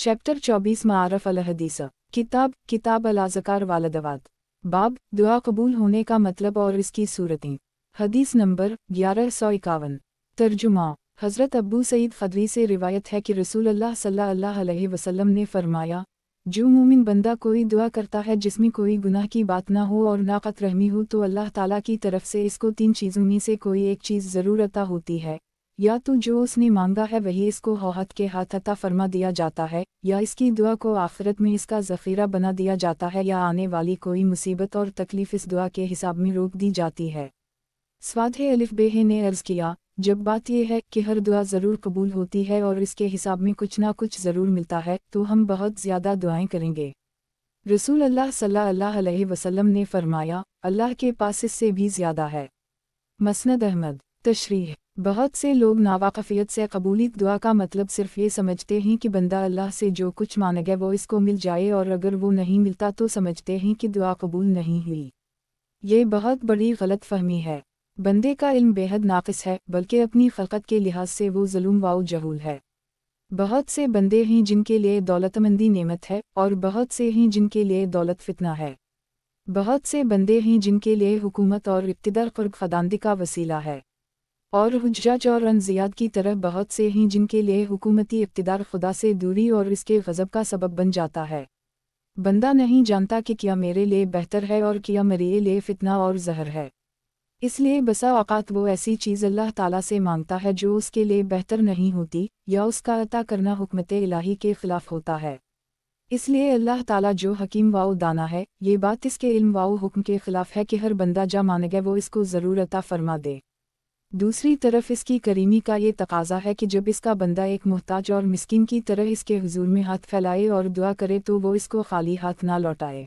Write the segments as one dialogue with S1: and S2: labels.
S1: Chapter 24 मारफ अल हदीस किताब अल अज़कार वालदवात बाब दुआ कबूल होने का मतलब और इसकी सूरतें। हदीस नंबर 1151। तर्जुमा हज़रत अबू सईद ख़दरी से रिवायत है कि रसूलुल्लाह सल्लल्लाहु अलैहि वसल्लम ने फरमाया, जो मोमिन बंदा कोई दुआ करता है जिसमें कोई गुनाह की बात ना हो और नाक़त रहमी हो तो अल्लाह ताला की तरफ से इसको 3 चीज़ों में से कोई एक चीज़ ज़रूर अता होती है। या तो जो उसने मांगा है वही इसको हाथ के हाथ अता फरमा दिया जाता है, या इसकी दुआ को आखिरत में इसका ज़ख़ीरा बना दिया जाता है, या आने वाली कोई मुसीबत और तकलीफ़ इस दुआ के हिसाब में रोक दी जाती है। स्वादे अलिफ बेह ने अर्ज़ किया, जब बात यह है कि हर दुआ ज़रूर कबूल होती है और इसके हिसाब में कुछ ना कुछ ज़रूर मिलता है तो हम बहुत ज़्यादा दुआएं करेंगे। रसूल अल्लाह सल्लल्लाहु अलैहि वसल्लम ने फरमाया, अल्लाह के पास इससे भी ज़्यादा है। मसनद अहमद। तशरीह बहुत से लोग नावाक़फ़ियत से कबूलियत दुआ का मतलब सिर्फ़ ये समझते हैं कि बंदा अल्लाह से जो कुछ मांगे वो इसको मिल जाए, और अगर वो नहीं मिलता तो समझते हैं कि दुआ कबूल नहीं हुई। ये बहुत बड़ी गलत फ़हमी है। बंदे का इल्म बेहद नाक़िस है, बल्कि अपनी ख़ल्क़त के लिहाज से वो ज़ुल्म व जहूल है। बहुत से बंदे हैं जिनके लिए दौलतमंदी नेमत है, और बहुत से हैं जिनके लिए दौलत फितना है। बहुत से बंदे हैं जिनके लिए हुकूमत और इक़्तिदार क़ुर्ब ख़दांदी का वसीला है, और हुज्जाज और अनज़ियाद की तरह बहुत से हैं जिनके लिए हुकूमती इक़्तिदार खुदा से दूरी और इसके ग़ज़ब का सबब बन जाता है। बंदा नहीं जानता कि क्या मेरे लिए बेहतर है और क्या मेरे लिए फ़ितना और ज़हर है। इसलिए बसा औक़ात वो ऐसी चीज़ अल्लाह ताला से मांगता है जो उसके लिए बेहतर नहीं होती, या उसका अता करना हुक्मत इलाही के ख़िलाफ़ होता है। इसलिए अल्लाह ताला जो हकीम व दाना है, ये बात इसके इल्म व हुक्म के ख़िलाफ़ है कि हर बंदा जा मांगे वो इसको ज़रूर अता फरमा दे। दूसरी तरफ इसकी करीमी का ये तकाज़ा है कि जब इसका बंदा एक मुहताज और मिस्कीन की तरह इसके हुजूर में हाथ फैलाए और दुआ करे तो वो इसको खाली हाथ ना लौटाए।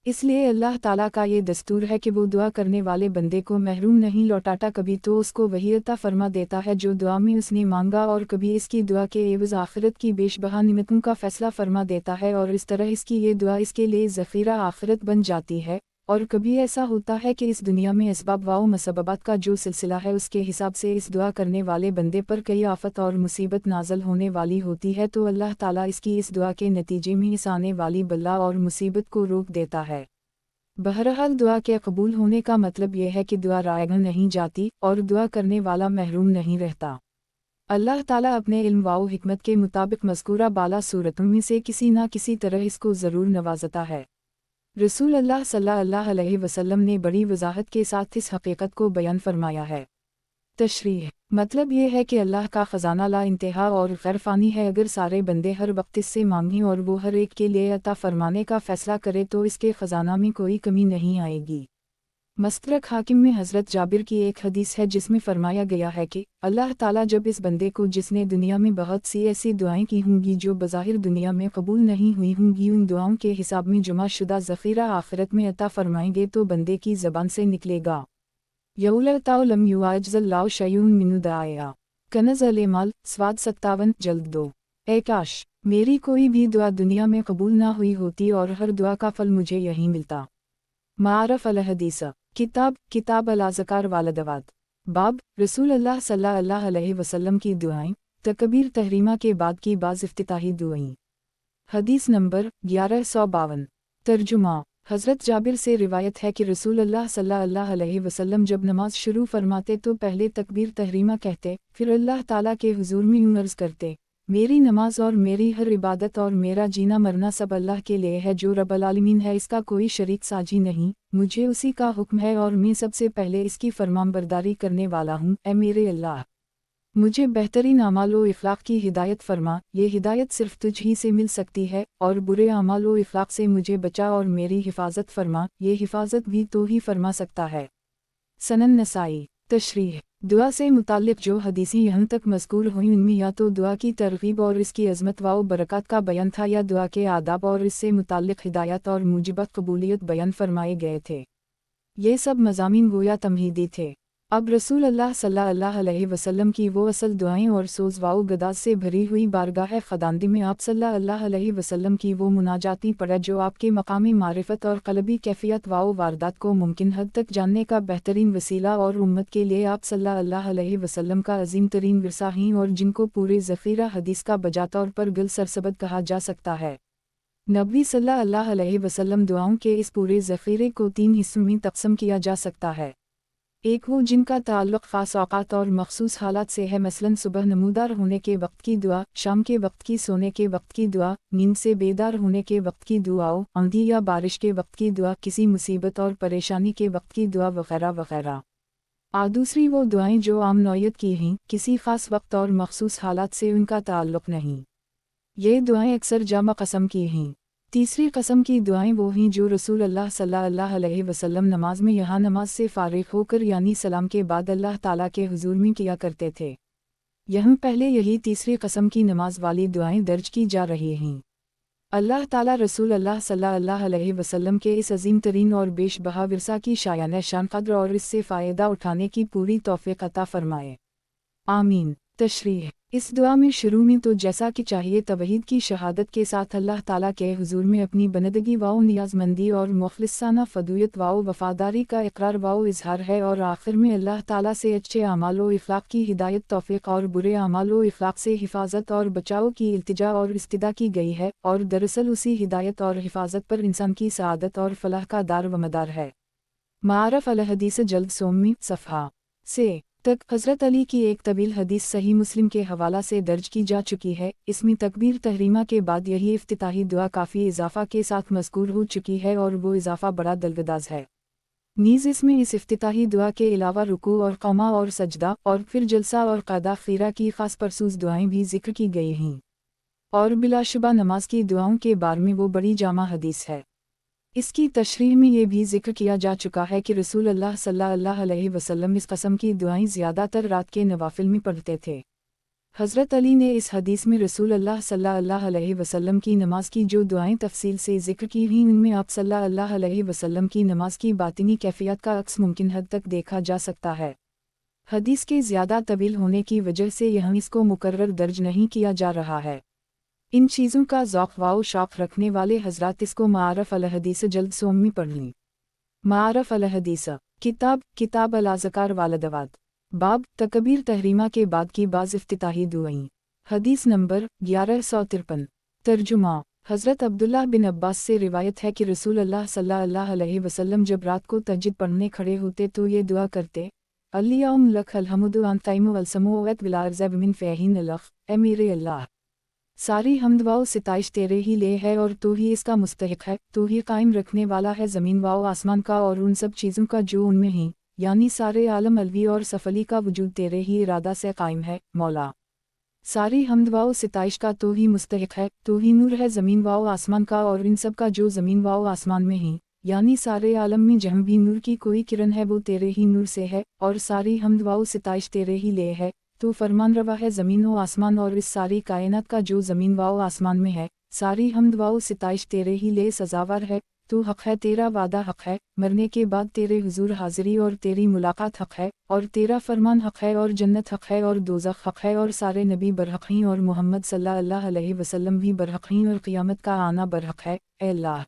S1: इसलिए अल्लाह ताला का ये दस्तूर है कि वो दुआ करने वाले बंदे को महरूम नहीं लौटाता, कभी तो उसको वही अता फरमा देता है जो दुआ में उसने मांगा, और कभी इसकी दुआ के एवज़ आखिरत की बेशबहा निमतों का फ़ैसला फरमा देता है, और इस तरह इसकी ये दुआ इसके लिए ज़ख़ीरा आखिरत बन जाती है। और कभी ऐसा होता है कि इस दुनिया में असबाब व मुसब्बबात का जो सिलसिला है उसके हिसाब से इस दुआ करने वाले बंदे पर कई आफत और मुसीबत नाज़िल होने वाली होती है, तो अल्लाह ताला इसकी इस दुआ के नतीजे में इस आने वाली बला और मुसीबत को रोक देता है। बहरहाल दुआ के कबूल होने का मतलब यह है कि दुआ रायगा नहीं जाती और दुआ करने वाला महरूम नहीं रहता। अल्लाह ताला अपने इल्म व हिकमत के मुताबिक मज़कूरा बाला सूरतों में से किसी न किसी तरह इसको ज़रूर नवाजता है। रसूल अल्लाह सल्लल्लाहु अलैहि वसल्लम ने बड़ी वजाहत के साथ इस हकीकत को बयान फरमाया है। तशरीह मतलब ये है कि अल्लाह का ख़जाना ला इंतहा और ग़ैरफ़ानी है। अगर सारे बंदे हर वक्त इससे मांगें और वो हर एक के लिए अता फरमाने का फ़ैसला करे तो इसके ख़जाना में कोई कमी नहीं आएगी। मस्तरक हाकिम में हज़रत जाबिर की एक हदीस है जिसमें फरमाया गया है कि अल्लाह ताला जब इस बंदे को जिसने दुनिया में बहुत सी ऐसी दुआएं की होंगी जो बज़ाहिर दुनिया में कबूल नहीं हुई होंगी, उन दुआओं के हिसाब में जमा शुदा ज़ख़ीरा आखिरत में अता फरमाएंगे तो बंदे की ज़बान से निकलेगा, यौलताउलम युआजल्लाउ शयून मिनु दाया। कनज़ अल-माल स्वाद 57 जल्द 2। ए काश मेरी कोई भी दुआ दुनिया में कबूल ना हुई होती और हर दुआ का फल मुझे यहीं मिलता। मारफ अल हदीस किताब अल अज़कार वालदवात बाब रसूल अल्लाह सल्लल्लाहु अलैहि वसल्लम की दुआएं तकबीर तहरीमा के बाद की बाज़ इफ्तिताही दुआएं। हदीस नंबर 1152। तर्जुमा हज़रत जाबिर से रिवायत है कि रसूल अल्लाह सल्लल्लाहु अलैहि वसल्लम जब नमाज शुरू फरमाते तो पहले तकबीर तहरीमा कहते, फिर अल्लाह ताला के हुजूर में यूं अर्ज़ करते, मेरी नमाज और मेरी हर इबादत और मेरा जीना मरना सब अल्लाह के लिए है जो रब्बुल आलमीन है, इसका कोई शरीक साजी नहीं, मुझे उसी का हुक्म है और मैं सबसे पहले इसकी फरमानबरदारी करने वाला हूँ। ए मेरे अल्लाह, मुझे बेहतरीन अमाल व इख़लाक़ की हिदायत फरमा। ये हिदायत सिर्फ़ तुझ ही से मिल सकती है, और बुरे अमाल व इख़लाक़ से मुझे बचा और मेरी हिफाजत फरमा, ये हिफाजत भी तो ही फरमा सकता है। सनन नसाई। तशरीह दुआ से मुताल्लिक़ जो हदीसें यहाँ तक मज़कूर हुई उनमें या तो दुआ की तरग़ीब और इसकी अज़मत व बरक़ात का बयान था, या दुआ के आदाब और इससे मुताल्लिक़ हिदायत और मूजिबात कबूलियत बयान फरमाए गए थे। ये सब मज़ामीन गोया तमहीदी थे। अब रसूल अल्लाह सल्लल्लाहु अलैहि वसल्लम की वो असल दुआएं और सोज़वाओ गदाज से भरी हुई बारगाह ख़ुदांदी में आप सल्लल्लाहु अलैहि वसल्लम की वो मुनाजाती पढ़े जो आपके मकामी मारिफत और क़ल्बी कैफियत वाओ वारदात को मुमकिन हद तक जानने का बेहतरीन वसीला और उम्मत के लिए आप सल्लल्लाहु अलैहि वसल्लम का अजीम तरीन विरसा हैं और जिनको पूरे ज़ख़ीरा हदीस का बजा तौर पर गिल सरसबद कहा जा सकता है। नबी सल्लल्लाहु अलैहि वसल्लम दुआओं के इस पूरे ज़ख़ीरे को 3 हिस्सों में तक़सीम किया जा सकता है। एक वो जिनका ताल्लुक़ ख़ास औक़ात और मख़सूस हालात से है, मसलन सुबह नमूदार होने के वक्त की दुआ, शाम के वक्त की, सोने के वक्त की दुआ, नींद से बेदार होने के वक्त की दुआओं, आंधी या बारिश के वक्त की दुआ, किसी मुसीबत और परेशानी के वक्त की दुआ वग़ैरह वग़ैरह। दूसरी वो दुआएं जो आम नौयत की हैं, किसी ख़ास वक्त और मख़सूस हालात से उनका ताल्लुक़ नहीं। ये दुआएं अक्सर जामा क़सम की हैं। तीसरी कस्म की दुआएं वो हैं जो रसूल अल्लाह सल्लल्लाहु अलैहि वसल्लम नमाज में यहाँ नमाज से फ़ारिग़ होकर यानी सलाम के बाद अल्लाह ताला के हुज़ूर में किया करते थे। यहाँ पहले यही तीसरी कस्म की नमाज वाली दुआएं दर्ज की जा रही हैं। अल्लाह ताला रसूल अल्लाह सल्लल्लाहु अलैहि वसल्लम के इस अज़ीम तरीन और बेशबहा विरसा की शायान शान क़द्र और इससे फ़ायदा उठाने की पूरी तौफ़ीक़ अता फ़रमाए। आमीन। तशरीह। इस दुआ में शुरू में तो जैसा कि चाहिए तवहीद की शहादत के साथ अल्लाह ताला के हुज़ूर में अपनी बंदगी वाओ नियाज़मंदी और मुख़लिसाना फ़दूयत वाओ वफ़ादारी का इक़रार वाओ इज़हार है, और आखिर में अल्लाह ताला से अच्छे अमाल व इख़लाक़ की हिदायत तौफ़ीक़ और बुरे अमाल व इख़लाक़ से हिफाजत और बचाव की इल्तिजा और इस्तिदा की गई है, और दरअसल उसी हिदायत और हिफाजत पर इंसान की सआदत और फ़लाह का दार व मदार है। मारफ़ अल हदीस जल्द सोमी सफ़हा से तक हज़रत अली की एक तवील हदीस सही मुस्लिम के हवाला से दर्ज की जा चुकी है। इसमें तकबीर तहरीमा के बाद यही इफ्तिताही दुआ काफ़ी इजाफ़ा के साथ मज़कूर हो चुकी है, और वो इजाफ़ा बड़ा दलगदाज है। नीज़ इसमें इस इफ्तिताही दुआ के अलावा रुकू और क़मा और सजदा और फिर जलसा और क़ादा खीरा की ख़ास परसूस दुआएं भी ज़िक्र की गई हैं, और बिलाशुबा नमाज की दुआओं के बारे में वो बड़ी जामा हदीस है। इसकी तशरीह में ये भी ज़िक्र किया जा चुका है कि रसूल अल्लाह सल्लल्लाहु अलैहि वसल्लम इस कस्म की दुआएं ज़्यादातर रात के नवाफिल में पढ़ते थे। हज़रत अली ने इस हदीस में रसूल अल्लाह सल्लल्लाहु अलैहि वसल्लम की नमाज की जो दुआएं तफसील से ज़िक्र की हैं, उनमें आप सल्लल्लाहु अलैहि वसल्लम की नमाज की बातिनी कैफियत का अक्स मुमकिन हद तक देखा जा सकता है। हदीस के ज़्यादा तवील होने की वजह से यहाँ इसको मुकर्रर दर्ज नहीं किया जा रहा है। इन चीज़ों का ज़ौक़ वाओ शौक़ रखने वाले हज़रात इसको मारफ़ अल हदीस जल्द सोम में पढ़ लें। मारफ़ अल हदीस किताब अल अज़कार वालदवात बाब तकबीर तहरीमा के बाद की बाज़ इफ्तिताही दुआएं। हदीस नंबर 1153। तर्जुमा। हज़रत अब्दुल्लाह बिन अब्बास से रिवायत है कि रसूल अल्लाह सल्लल्लाहु अलैहि वसल्लम जब रात को तहज्जुद पढ़ने खड़े होते तो ये दुआ करते, अल्लियाहुम लक अलहम्दु अंतैमु वलसमु वत बिलारज़ब मिन फ़हीन लख, ए मेरे अल्लाह, सारी हम्द वाओ सिताइश तेरे ही ले है और तू ही इसका मुस्तहिक है। तू ही कायम रखने वाला है ज़मीन वाओ आसमान का और उन सब चीज़ों का जो उनमें हैं, यानी सारे आलम अलवी और सफली का वजूद तेरे ही इरादा से कायम है। मौला, सारी हम्द वाओ सिताइश का तू ही मुस्तहिक है। तू ही नूर है ज़मीन वाओ आसमान का और इन सब का जो ज़मीन वाओ आसमान में हैं, यानी सारे आलम में जहाँ भी नूर की कोई किरण है वो तेरे ही नूर से है, और सारी हम्द वाओ सिताइश तेरे ही ले है। तो फरमान रवा है ज़मीन व आसमान और इस सारी कायनात का जो ज़मीन वाओ आसमान में है, सारी हम्द वाओ सिताइश तेरे ही ले सजावर है। तू हक़ है, तेरा वादा हक़ है, मरने के बाद तेरे हुजूर हाज़िरी और तेरी मुलाकात हक़ है, और तेरा फरमान हक़ है, और जन्नत हक़ है, और दोज़ख हक़ है, और सारे नबी बरहक़ हैं, और मोहम्मद सल्लल्लाहु अलैहि वसल्लम भी बरहक़ हैं, और क़ियामत का आना बरहक़ है। ए अल्लाह,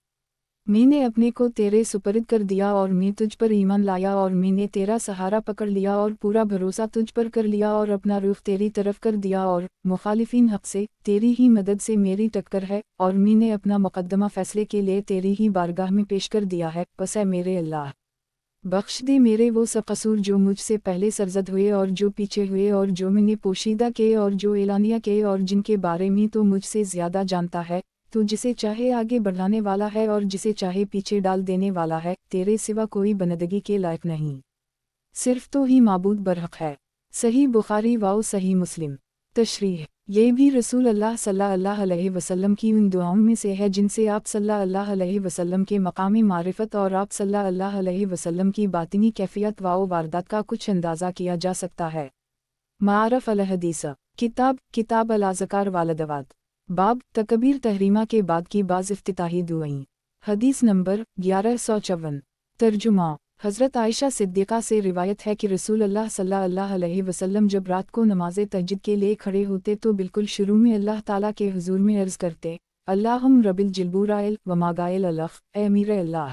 S1: मैंने अपने को तेरे सुपरद कर दिया और मैं तुझ पर ईमान लाया, और मैंने तेरा सहारा पकड़ लिया और पूरा भरोसा तुझ पर कर लिया, और अपना रुख तेरी तरफ कर दिया, और मुखालिफिन हक़ से तेरी ही मदद से मेरी टक्कर है, और मैंने अपना मुक़द्दमा फ़ैसले के लिए तेरी ही बारगाह में पेश कर दिया है। बस है मेरे अल्लाह, बख्श दे मेरे वो सब कसूर जो मुझसे पहले सरजद हुए और जो पीछे हुए, और जो मैंने पोशीदा किए और जो एलानिया किए, और जिनके बारे में तो मुझसे ज़्यादा जानता है। तू जिसे चाहे आगे बढ़ाने वाला है और जिसे चाहे पीछे डाल देने वाला है। तेरे सिवा कोई बंदगी के लायक नहीं, सिर्फ तो ही माबूद बरहक है। सही बुखारी वाओ सही मुस्लिम। तशरीह। ये भी रसूल अल्लाह सल्लल्लाहु अलैहि वसल्लम की उन दुआओं में से है जिनसे आप सल्लल्लाहु अलैहि वसल्लम के मकामी मारिफत और आप सल्लल्लाहु अलैहि वसल्लम की बातिनी कैफियत वाओ वारदात का कुछ अंदाज़ा किया जा सकता है। मारफ़ अल हदीस किताब अल अज़कार वालदवात बाब तकबीर तहरीमा के बाद की बाज़ इफ्तिताही दुआएं। हदीस नंबर 1154। तर्जुमा। हज़रत आयशा सिद्दीक़ा से रिवायत है कि रसूल अल्लाह सल्लल्लाहु अलैहि वसल्लम जब रात को नमाज तहज्जुद के लिए खड़े होते तो बिल्कुल शुरू में अल्लाह ताला के हुजूर में अर्ज़ करते, अल्लाहुम रबिल जिलबुराइल व मागाइल अलख, ए अमीर अल्लाह,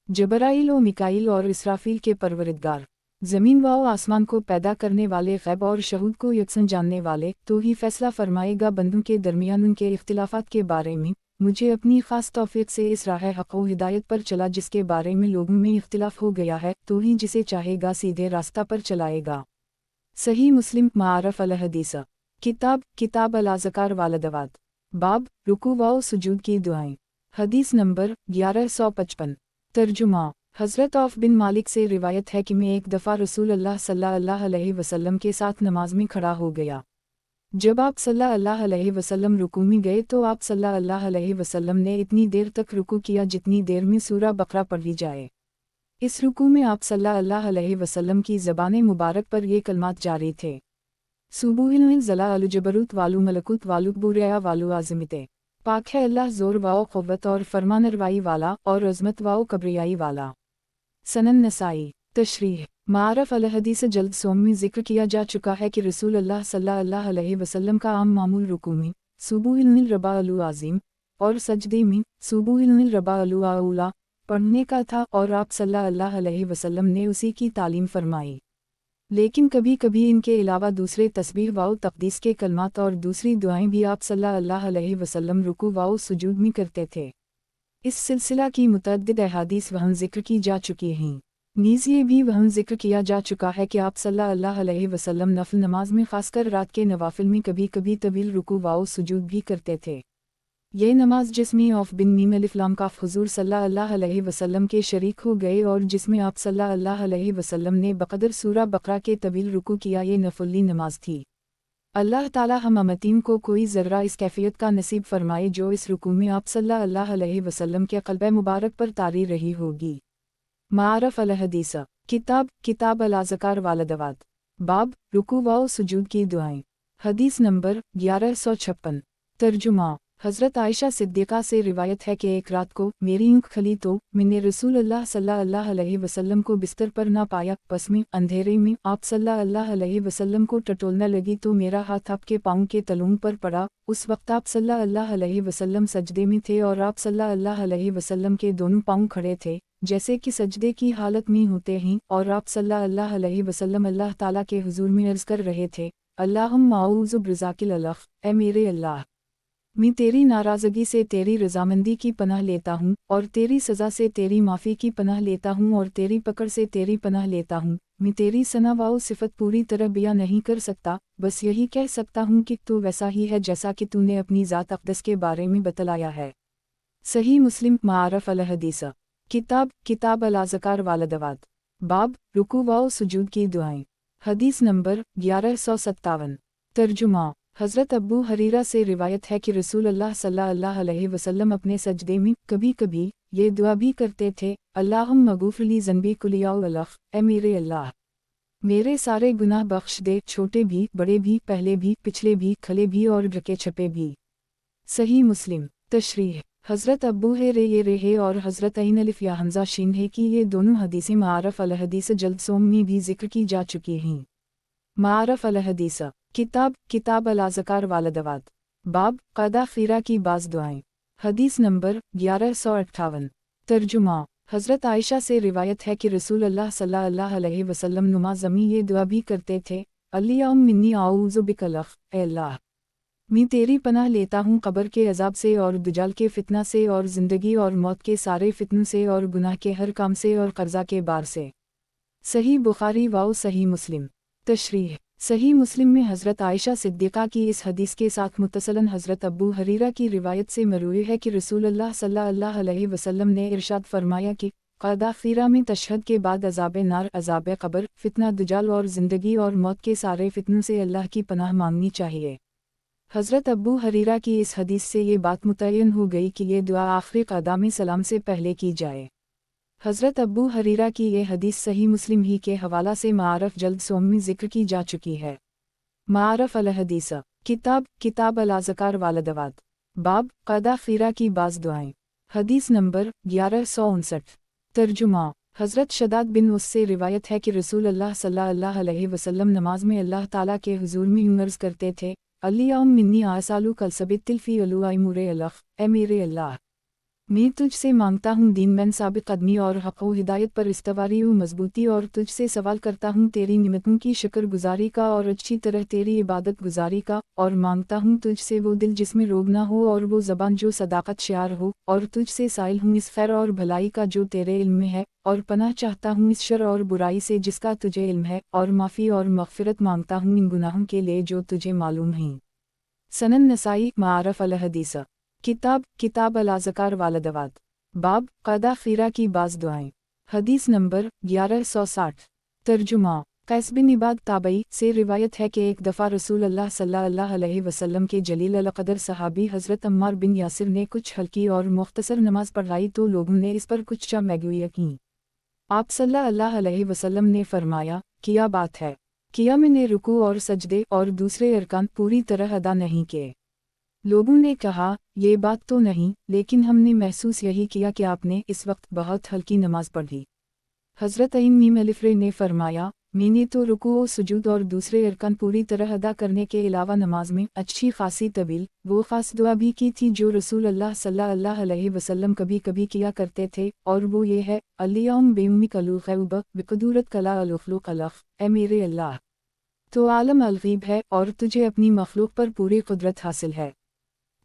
S1: जबराइल व मिकाइल और इसराफील के परवरिदगार, ज़मीन व आसमान को पैदा करने वाले, ग़ैब और शहूद को यकसन जानने वाले, तो ही फ़ैसला फ़रमाएगा बंदों के दरमियान उनके इख्तिलाफ़ात के बारे में। मुझे अपनी ख़ास तौफ़ीक़ से इस राह हक़ व हिदायत पर चला जिसके बारे में लोगों में इख्तिलाफ़ हो गया है, तो ही जिसे चाहेगा सीधे रास्ता पर चलाएगा। सही मुस्लिम मारफ़ अल हदीस किताब अल अज़कार वालदवात बाब रुकू व सुजूद की दुआएं। हदीस नंबर 1155। तर्जुमा। हज़रत औफ़ बिन मालिक से रिवायत है कि मैं एक दफ़ा रसूल अल्लाह सल्लल्लाहु अलैहि वसल्लम के साथ नमाज में खड़ा हो गया। जब आप सल्लल्लाहु अलैहि वसल्लम रुकू में गए तो आप सल्लल्लाहु अलैहि वसल्लम ने इतनी देर तक रुकू किया जितनी देर में सूरा बकरा पढ़ी जाए। इस रुकू में आप सल्लल्लाहु अलैहि वसल्लम की ज़बान मुबारक पर ये कलमात जारी थे, सुबूहिल ज़ला अल जबरूत वालू मलकुत वालू बुरिया वालू आज़मिते, पाक है अल्लाह ज़ोर वाओ क़ुव्वत और फरमानरवाई वाला और अज़मत वाओ कब्रियाई वाला। सनन नसाई। तशरीह। मारफ़ अल हदीस जल्द सोम में ज़िक्र किया जा चुका है कि रसूल अल्लाह सल्लल्लाहु अलैहि वसल्लम का आम मामूल रुकू में सुबूहिल रबा अलु आज़ीम और सजदे में सुबूहिल रबा अलु आउला पढ़ने का था और आप सल्लल्लाहु अलैहि वसल्लम ने उसी की तालीम फरमाई। लेकिन कभी कभी इनके अलावा दूसरे तस्बीह वाओ तक़दीस के कलमात और दूसरी दुआएं भी आप सल्लल्लाहु अलैहि वसल्लम रुकू वाओ सुजूद में करते थे। इस सिलसिला की मुतअद्दिद अहादीस वहाँ ज़िक्र की जा चुकी हैं। नीज़ ये भी वहाँ ज़िक्र किया जा चुका है कि आप सल्लल्लाहु अलैहि वसल्लम नफल नमाज में ख़ासकर रात के नवाफिल में कभी कभी तवील रुकू वाओ सुजूद भी करते थे। ये नमाज जिसमें औफ़ बिन मीम अलिफ लाम काफ़ हुज़ूर सल्लल्लाहु अलैहि वसल्लम के शरीक हो गए और जिसमें आप सल्लल्लाहु अलैहि वसल्लम ने बक़दर सूरा बकरा के तवील रुकू किया, ये नफली नमाज थी। अल्लाह ताला हम उम्मतीन को कोई ज़र्रा इस कैफ़ियत का नसीब फ़रमाए जो इस रुकू में आप सल्लल्लाहु अलैहि वसल्लम के क़ल्ब मुबारक पर तारी रही होगी। मारफ़ अल हदीस किताब अल अज़कार वालदवात बाब रुकू व सुजूद की दुआएं। हदीस नंबर 1156। तर्जुमा। हज़रत आयशा सिद्दीक़ा से रिवायत है कि एक रात को मेरी ऊँख खली तो मैंने रसूल अल्लाह सल्लल्लाहु अलैहि वसल्लम को बिस्तर पर ना पाया। बस में अंधेरे में आप सल्लल्लाहु अलैहि वसल्लम को टटोलने लगी तो मेरा हाथ आपके पाँव के तलुओं पर पड़ा। उस वक्त आप सल्लल्लाहु अलैहि वसल्लम सजदे में थे और आप सल्लल्लाहु अलैहि वसल्लम के दोनों पाँव खड़े थे जैसे कि सजदे की हालत में होते हैं और आप सल्लल्लाहु अलैहि वसल्लम अल्लाह ताला के हुजूर में अर्ज़ कर रहे थे, अल्लाहुम्मा औज़ु बिरज़ाकिल अलख, ए मेरे अल्लाह, मैं तेरी नाराज़गी से तेरी रज़ामंदी की पनाह लेता हूँ और तेरी सज़ा से तेरी माफ़ी की पनाह लेता हूँ और तेरी पकड़ से तेरी पनाह लेता हूँ। मैं तेरी सना व सिफ़त पूरी तरह बयां नहीं कर सकता, बस यही कह सकता हूँ कि तू वैसा ही है जैसा कि तूने अपनी ज़ात अक़दस के बारे में बतलाया है। सही मुस्लिम मारफ़ अल हदीस किताब अल अज़कार वालदवात बाब रुकू व सुजूद की दुआएं। हदीस नंबर 1157। तर्जुमा। हज़रत अबू हरीरा से रिवायत है कि रसूल अल्लाह सल्लल्लाहु अलैहि वसल्लम अपने सजदे में कभी कभी ये दुआ भी करते थे, अल्लाहुम्मा गुफ़िरली ज़न्बी कुलिया अलख, ए मेरे अल्लाह, मेरे सारे गुनाह बख्श दे, छोटे भी बड़े भी, पहले भी पिछले भी, खले भी और ढके छपे भी। सही मुस्लिम। तशरीह। हज़रत अबू हे और हज़रत ऐन अलिफ या हमज़ा शीन है कि ये दोनों हदीसें मारफ़ अल हदीस जल्द सोम में भी ज़िक्र की जा चुकी हैं। मारफ़ अल हदीस किताब अल अज़कार वालदवात बाब क़दा खीरा की बाज़ दुआएं। हदीस नंबर 1158। तर्जुमा। हज़रत आयशा से रिवायत है कि रसूल अल्लाह सल्लल्लाहु अलैहि वसल्लम नमाज़ में ये दुआ भी करते थे, अल्लाहुम्मा मिन्नी आऊज़ु बिका लख, ए अल्लाह, मैं तेरी पनाह लेता हूँ कब्र के अज़ाब से और दुजाल के फितना से और ज़िंदगी और मौत के सारे फितनों से और गुनाह के हर काम से और कर्ज़ा के बार से। सही बुखारी व सही मुस्लिम। तशरीह। सही मुस्लिम में हज़रत आयशा सिद्दीक़ा की इस हदीस के साथ मुत्तसलन हज़रत अबू हरीरा की रिवायत से मरूई है कि रसूल अल्लाह सल्लल्लाहु अलैहि वसल्लम ने इरशाद फरमाया कि क़दा खीरा में तशहद के बाद अज़ाब नार, अज़ाब क़ब्र, फितना दुजाल और ज़िंदगी और मौत के सारे फितनों से अल्लाह की पनाह मांगनी चाहिए। हज़रत अबू हरीरा की इस हदीस से ये बात मुतय्यन हो गई कि ये दुआ आखिरी क़दा में सलाम से पहले की जाए। हज़रत अबू हरीरा की ये हदीस सही मुस्लिम ही के हवाला से मारफ़ जल्द सोम में ज़िक्र की जा चुकी है। मारफ़ अल हदीस किताब अल अज़कार वालदवात बाब क़दा खीरा की बाज़ दुआएं। हदीस नंबर 1159। तर्जुमा। हज़रत शदाद बिन उस से रिवायत है कि रसूल अल्लाह सल्लल्लाहु अलैहि वसल्लम नमाज में अल्लाह ताला के हुजूर में यूं अर्ज़ करते थे, अल्लाहुम्मा मिन्नी आसालु कल सबितिल फी अलुआई मुरे अल्लाह, ए मेरे अल्लाह, मैं तुझसे मांगता हूँ दीन में साबित कदमी और हक़ व हिदायत पर इस्तवारी व मजबूती, और तुझसे सवाल करता हूँ तेरी निमतों की शुक्रगुजारी का और अच्छी तरह तेरी इबादत गुजारी का, और मांगता हूँ तुझसे वो दिल जिसमें रोग ना हो और वो ज़बान जो सदाकत शार हो, और तुझसे साइल हूँ इस खैर और भलाई का जो तेरे इल्म में है, और पनाह चाहता हूँ इस शर और बुराई से जिसका तुझे इल्म है, और माफ़ी और मग़फ़िरत मांगता हूँ इन गुनाहों के लिए जो तुझे मालूम हैं। सनन नसाई मारफ अल हदीस किताब अल अज़कार वालदवात बाब क़दा खीरा की बाज़ दुआएं। हदीस नंबर 1160। तर्जुमा कैस बिन इबाद ताबई से रिवायत है कि एक दफ़ा रसूल अल्लाह सल्लल्लाहु अलैहि वसल्लम के जलील अल क़दर सहाबी हज़रत अम्मार बिन यासिर ने कुछ हल्की और मुख्तसर नमाज पढ़ाई तो लोगों ने इस पर कुछ मैगुइया की। आप सल्लल्लाहु अलैहि वसल्लम ने फरमाया, क्या बात है, किया मैंने रुकू और सजदे और दूसरे अरकान पूरी तरह अदा नहीं किए। लोगों ने कहा, ये बात तो नहीं, लेकिन हमने महसूस यही किया कि आपने इस वक्त बहुत हल्की नमाज पढ़ी। हज़रत मीम अलिफ़रे ने फरमाया, मैंने तो रुकू व सुजूद और दूसरे अरकान पूरी तरह अदा करने के अलावा नमाज में अच्छी खासी तवील वो ख़ास दुआ भी की थी जो रसूल अल्लाह सल्लल्लाहु अलैहि वसल्लम कभी कभी किया करते थे, और वो ये है, अल्लाहुम्मा बेउम्मिक अलुग़ैब बिक़ुदरत कला अलुख़लुक़ अलख, ए मेरे अल्लाह, तो आलम अलगीब है और तुझे अपनी मखलूक पर पूरी कुदरत हासिल है,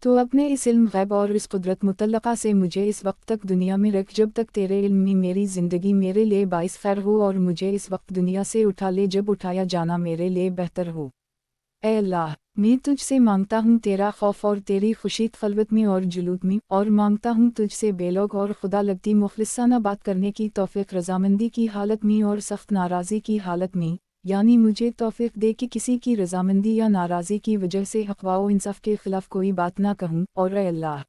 S1: तो अपने इस इल्म गैब और इस कुदरत मुतल्लक़ा से मुझे इस वक्त तक दुनिया में रख जब तक तेरे इल्म में मेरी ज़िंदगी मेरे लिए बाइस खैर हो, और मुझे इस वक्त दुनिया से उठा ले जब उठाया जाना मेरे लिए बेहतर हो। ए अल्लाह, मैं तुझसे मांगता हूँ तेरा खौफ और तेरी खुशी खलवत में और जुलूस में, और मांगता हूँ तुझसे बेलोग और खुदा लगती मुखलिसाना बात करने की तौफीक रज़ामंदी की हालत में और सख्त नाराज़ी की हालत में, यानी मुझे तौफीक दे कि किसी की रज़ामंदी या नाराज़ी की वजह से हक़ व इंसाफ के ख़िलाफ़ कोई बात ना कहूँ। और ए अल्लाह,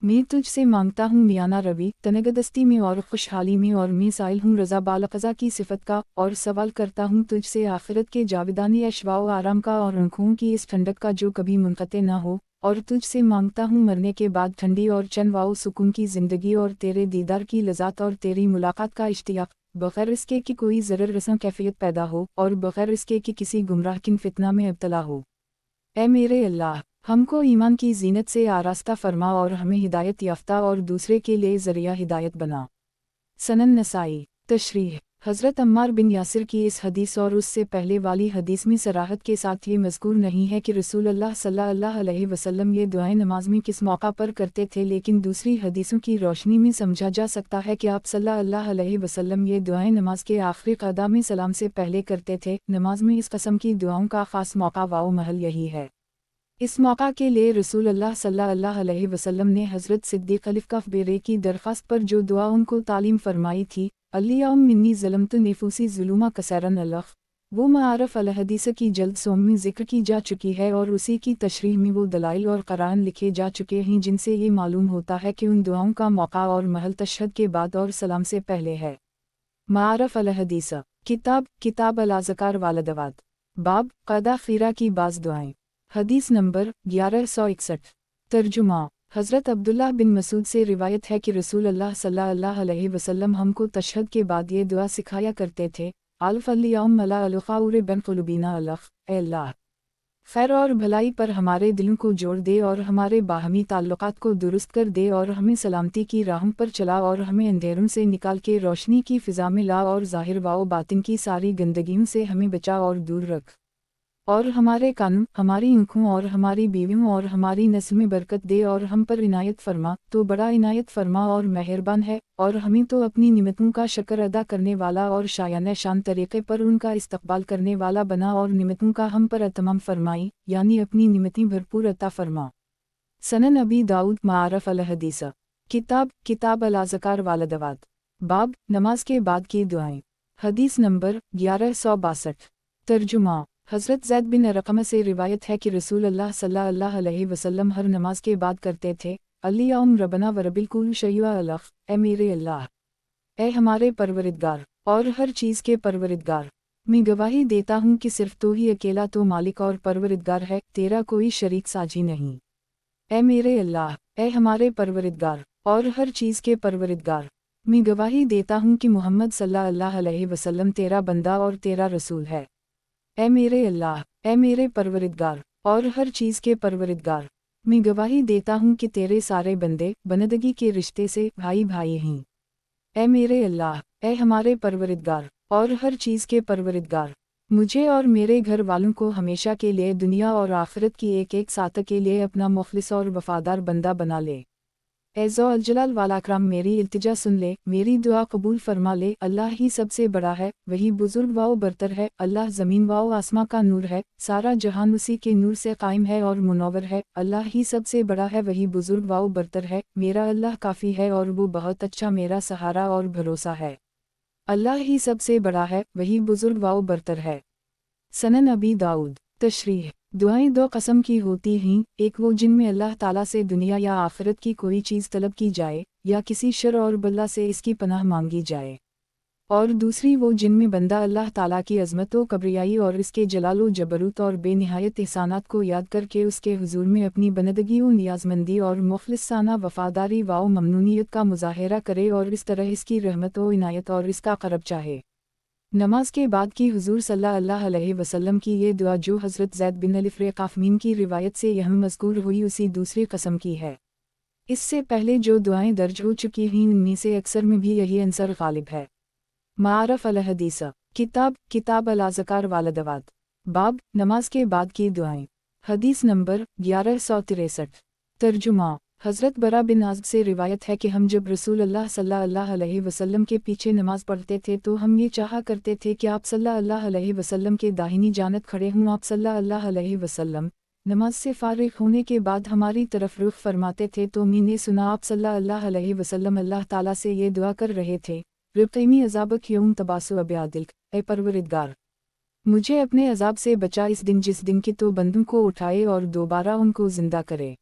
S1: मैं तुझसे मांगता हूँ मियाना रवि तनगदस्ती में और खुशहाली में, और मैं साइल हूँ रज़ा बालक़ज़ा की सिफ़त का, और सवाल करता हूँ तुझसे आखिरत के जाविदानी अशवा व आराम का और आँखों की इस ठंडक का जो कभी मुनक़ते ना हो, और तुझसे मांगता हूँ मरने के बाद ठंडी और चैन व सुकून की ज़िंदगी और तेरे दीदार की लज़्ज़त और तेरी मुलाकात का इश्तियाक़, बग़ैर इसके कि कोई ज़रर रसां कैफ़ियत पैदा हो, और बग़ैर इसके कि किसी गुमराह किन फितना में इब्तला हो। ए मेरे अल्लाह, हमको ईमान की ज़ीनत से आरास्ता फरमा और हमें हिदायत याफ्ता और दूसरे के लिए ज़रिया हिदायत बना। सनन नसाई तशरीह हज़रत अम्मार बिन यासिर की इस हदीस और उससे पहले वाली हदीस में सराहत के साथ ये मज़कूर नहीं है कि रसूल अल्लाह सल्लल्लाहु अलैहि वसल्लम ये दुआएं नमाज में किस मौका पर करते थे, लेकिन दूसरी हदीसों की रोशनी में समझा जा सकता है कि आप सल्लल्लाहु अलैहि वसल्लम ये दुआएं नमाज के आखिरी क़दा में सलाम से पहले करते थे। नमाज में इस कस्म की दुआओं का ख़ास मौका व महल यही है। इस मौका के लिए रसूल अल्लाह सल्लल्लाहु अलैहि वसल्लम ने हज़रत सिद्दीक़ अलिफ़ बेरे की दरख्वास्त पर जो दुआ उनको तालीम फरमाई थी, अल्लाहुम्मा मिन्नी ज़लमतु नफ़्सी ज़ुल्मा कसरन अलख, वो मारफ अल हदीस की जल्द सोम में ज़िक्र की जा चुकी है, और उसी की तशरीह में वो दलाइल और क़रान लिखे जा चुके हैं जिनसे ये मालूम होता है कि उन दुआओं का मौका और महल तशहद के बाद और सलाम से पहले है। मारफ अल हदीस किताब अल अज़कार वालदवात बाब क़दा खीरा की बाज़ दुआएं। हदीस नंबर 1161। तर्जुमा हज़रत अब्दुल्लाह बिन मसूद से रिवायत है कि रसूल अल्लाह सल्लल्लाहु अलैहि वसल्लम हमको तशहद के बाद ये दुआ सिखाया करते थे, अल्फ़अल्लियाहुम्मा ला अलुख़ाउर बिन क़ुलूबिना अलख, ए अल्लाह, खैर और भलाई पर हमारे दिलों को जोड़ दे और हमारे बाहमी ताल्लुकात को दुरुस्त कर दे, और हमें सलामती की राहों पर चला और हमें अंधेरों से निकाल के रोशनी की फ़िज़ा में ला, और ज़ाहिर व बातिन की सारी गंदगियों से हमें बचा और दूर रख, और हमारे कानों, हमारी आँखों और हमारी बीवियों और हमारी नस्ल में बरकत दे, और हम पर इनायत फरमा, तो बड़ा इनायत फरमा और मेहरबान है, और हमें तो अपनी निमतों का शक्र अदा करने वाला और शायान शान तरीक़े पर उनका इस्तक़बाल करने वाला बना, और निमतों का हम पर अतमाम फरमाई, यानी अपनी निमतें भरपूर अता फरमा। सनन अबी दाऊद मारफ अल हदीस किताब अल अज़कार वालदवात बाब नमाज के बाद की दुआएं। हदीस नंबर 1162। तर्जुमा हज़रत ज़ैद बिन अरक़म से रिवायत है कि रसूल अल्लाह सल्लल्लाहु अलैहि वसल्लम हर नमाज के बाद करते थे, अल्लाहुम्मा रब्बना व रब्बिल कुल्लि शैइन अलख, ए मेरे अल्लाह, ए हमारे परवरिदगार और हर चीज़ के परवरिदगार, मैं गवाही देता हूँ कि सिर्फ तो ही अकेला तो मालिक और परवरिदगार है, तेरा कोई शरीक साझी नहीं। ए मेरे अल्लाह, ए हमारे परवरिदगार और हर चीज़ के परवरिदगार, मैं गवाही देता हूँ कि मोहम्मद सल्लल्लाहु अलैहि वसल्लम तेरा बंदा और तेरा रसूल है। ए मेरे अल्लाह, ए मेरे परवरिदगार और हर चीज़ के परवरिदगार, मैं गवाही देता हूँ कि तेरे सारे बंदे बंदगी के रिश्ते से भाई भाई हैं। ए मेरे अल्लाह, ए हमारे परवरिदगार और हर चीज़ के परवरिदगार, मुझे और मेरे घर वालों को हमेशा के लिए दुनिया और आखिरत की एक एक साथ के लिए अपना मुखलिस और वफादार बंदा बना ले। ऐज़ो अल-जलाल वाला करम मेरी इल्तिजा सुन ले, मेरी दुआ कबूल फरमा ले। अल्लाह ही सबसे बड़ा है, वही बुजुर्ग व बरतर है। अल्लाह ज़मीन व आसमां का नूर है, सारा जहान उसी के नूर से कायम है और मुनव्वर है। अल्लाह ही सबसे बड़ा है, वही बुजुर्ग व बरतर है। मेरा अल्लाह काफ़ी है और वो बहुत अच्छा मेरा सहारा और भरोसा है। अल्लाह ही सबसे बड़ा है, वही बुजुर्ग व बरतर है। सनन अबी दाऊद। तशरीह। दुआएं दो कस्म की होती हैं, एक वो जिनमें अल्लाह ताला से दुनिया या आखिरत की कोई चीज़ तलब की जाए या किसी शर और बल्ला से इसकी पनाह मांगी जाए, और दूसरी वो जिनमें बंदा अल्लाह ताला की अज़मत व कब्रियाई और इसके जलालो जबरूत और बेनिहायत एहसानात को याद करके उसके हुजूर में अपनी बंदगी व नियाज़मंदी और मुखलिसाना वफ़ादारी व ममनूनियत का मुज़ाहिरा करे और इस तरह इसकी रहमत व इनायत और इसका क़रब चाहे। नमाज के बाद की हुजूर सल्लल्लाहु अलैहि वसल्लम की ये दुआ जो हज़रत ज़ैद बिन अलिफ़ क़ाफ़मीन की रिवायत से यहाँ मज़कूर हुई उसी दूसरी कसम की है। इससे पहले जो दुआएं दर्ज हो चुकी हैं उनमें से अक्सर में भी यही अंसर ग़ालिब है। मारफ़ अल हदीस। किताब अल अज़कार वालदवात। बाब नमाज के बाद की दुआएं। हदीस नंबर 1163। तर्जुमा। हज़रत बरा बिन आज़ब से रिवायत है कि हम जब रसूलुल्लाह सल्लल्लाहु अलैहि वसल्लम के पीछे नमाज़ पढ़ते थे तो हम ये चाहा करते थे कि आप सल्लल्लाहु अलैहि वसल्लम के दाहिनी जानब खड़े हों। आप सल्लल्लाहु अलैहि वसल्लम नमाज से फ़ारिग होने के बाद हमारी तरफ रुख फरमाते थे तो मैंने सुना आप सल्लल्लाहु अलैहि वसल्लम अल्लाह ताला से ये दुआ कर रहे थे, रक़ीमी अज़ाबक यौम तबासु अब्यादिल्क, ए परवरिदगार, मुझे अपने अज़ाब से बचा इस दिन जिस दिन कि तो बंदों को उठाए और दोबारा उनको ज़िंदा करे।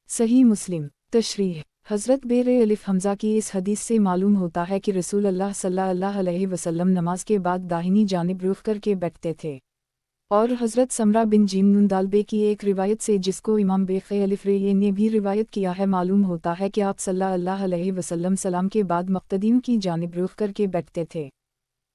S1: सही मुस्लिम। तशरीह। हज़रत बेर अलिफ हमज़ा की इस हदीस से मालूम होता है कि रसूलुल्लाह सल्लल्लाहु अलैहि वसल्लम नमाज के बाद दाहिनी जानिब रुख करके बैठते थे, और हज़रत समरा बिन जीम नून दालबे की एक रिवायत से जिसको इमाम बेक़े अलिफ रे ने भी रिवायत किया है मालूम होता है कि आप सल्लल्लाहु अलैहि वसल्लम सलाम के बाद मुक़्तदीन की जानिब रुख करके बैठते थे।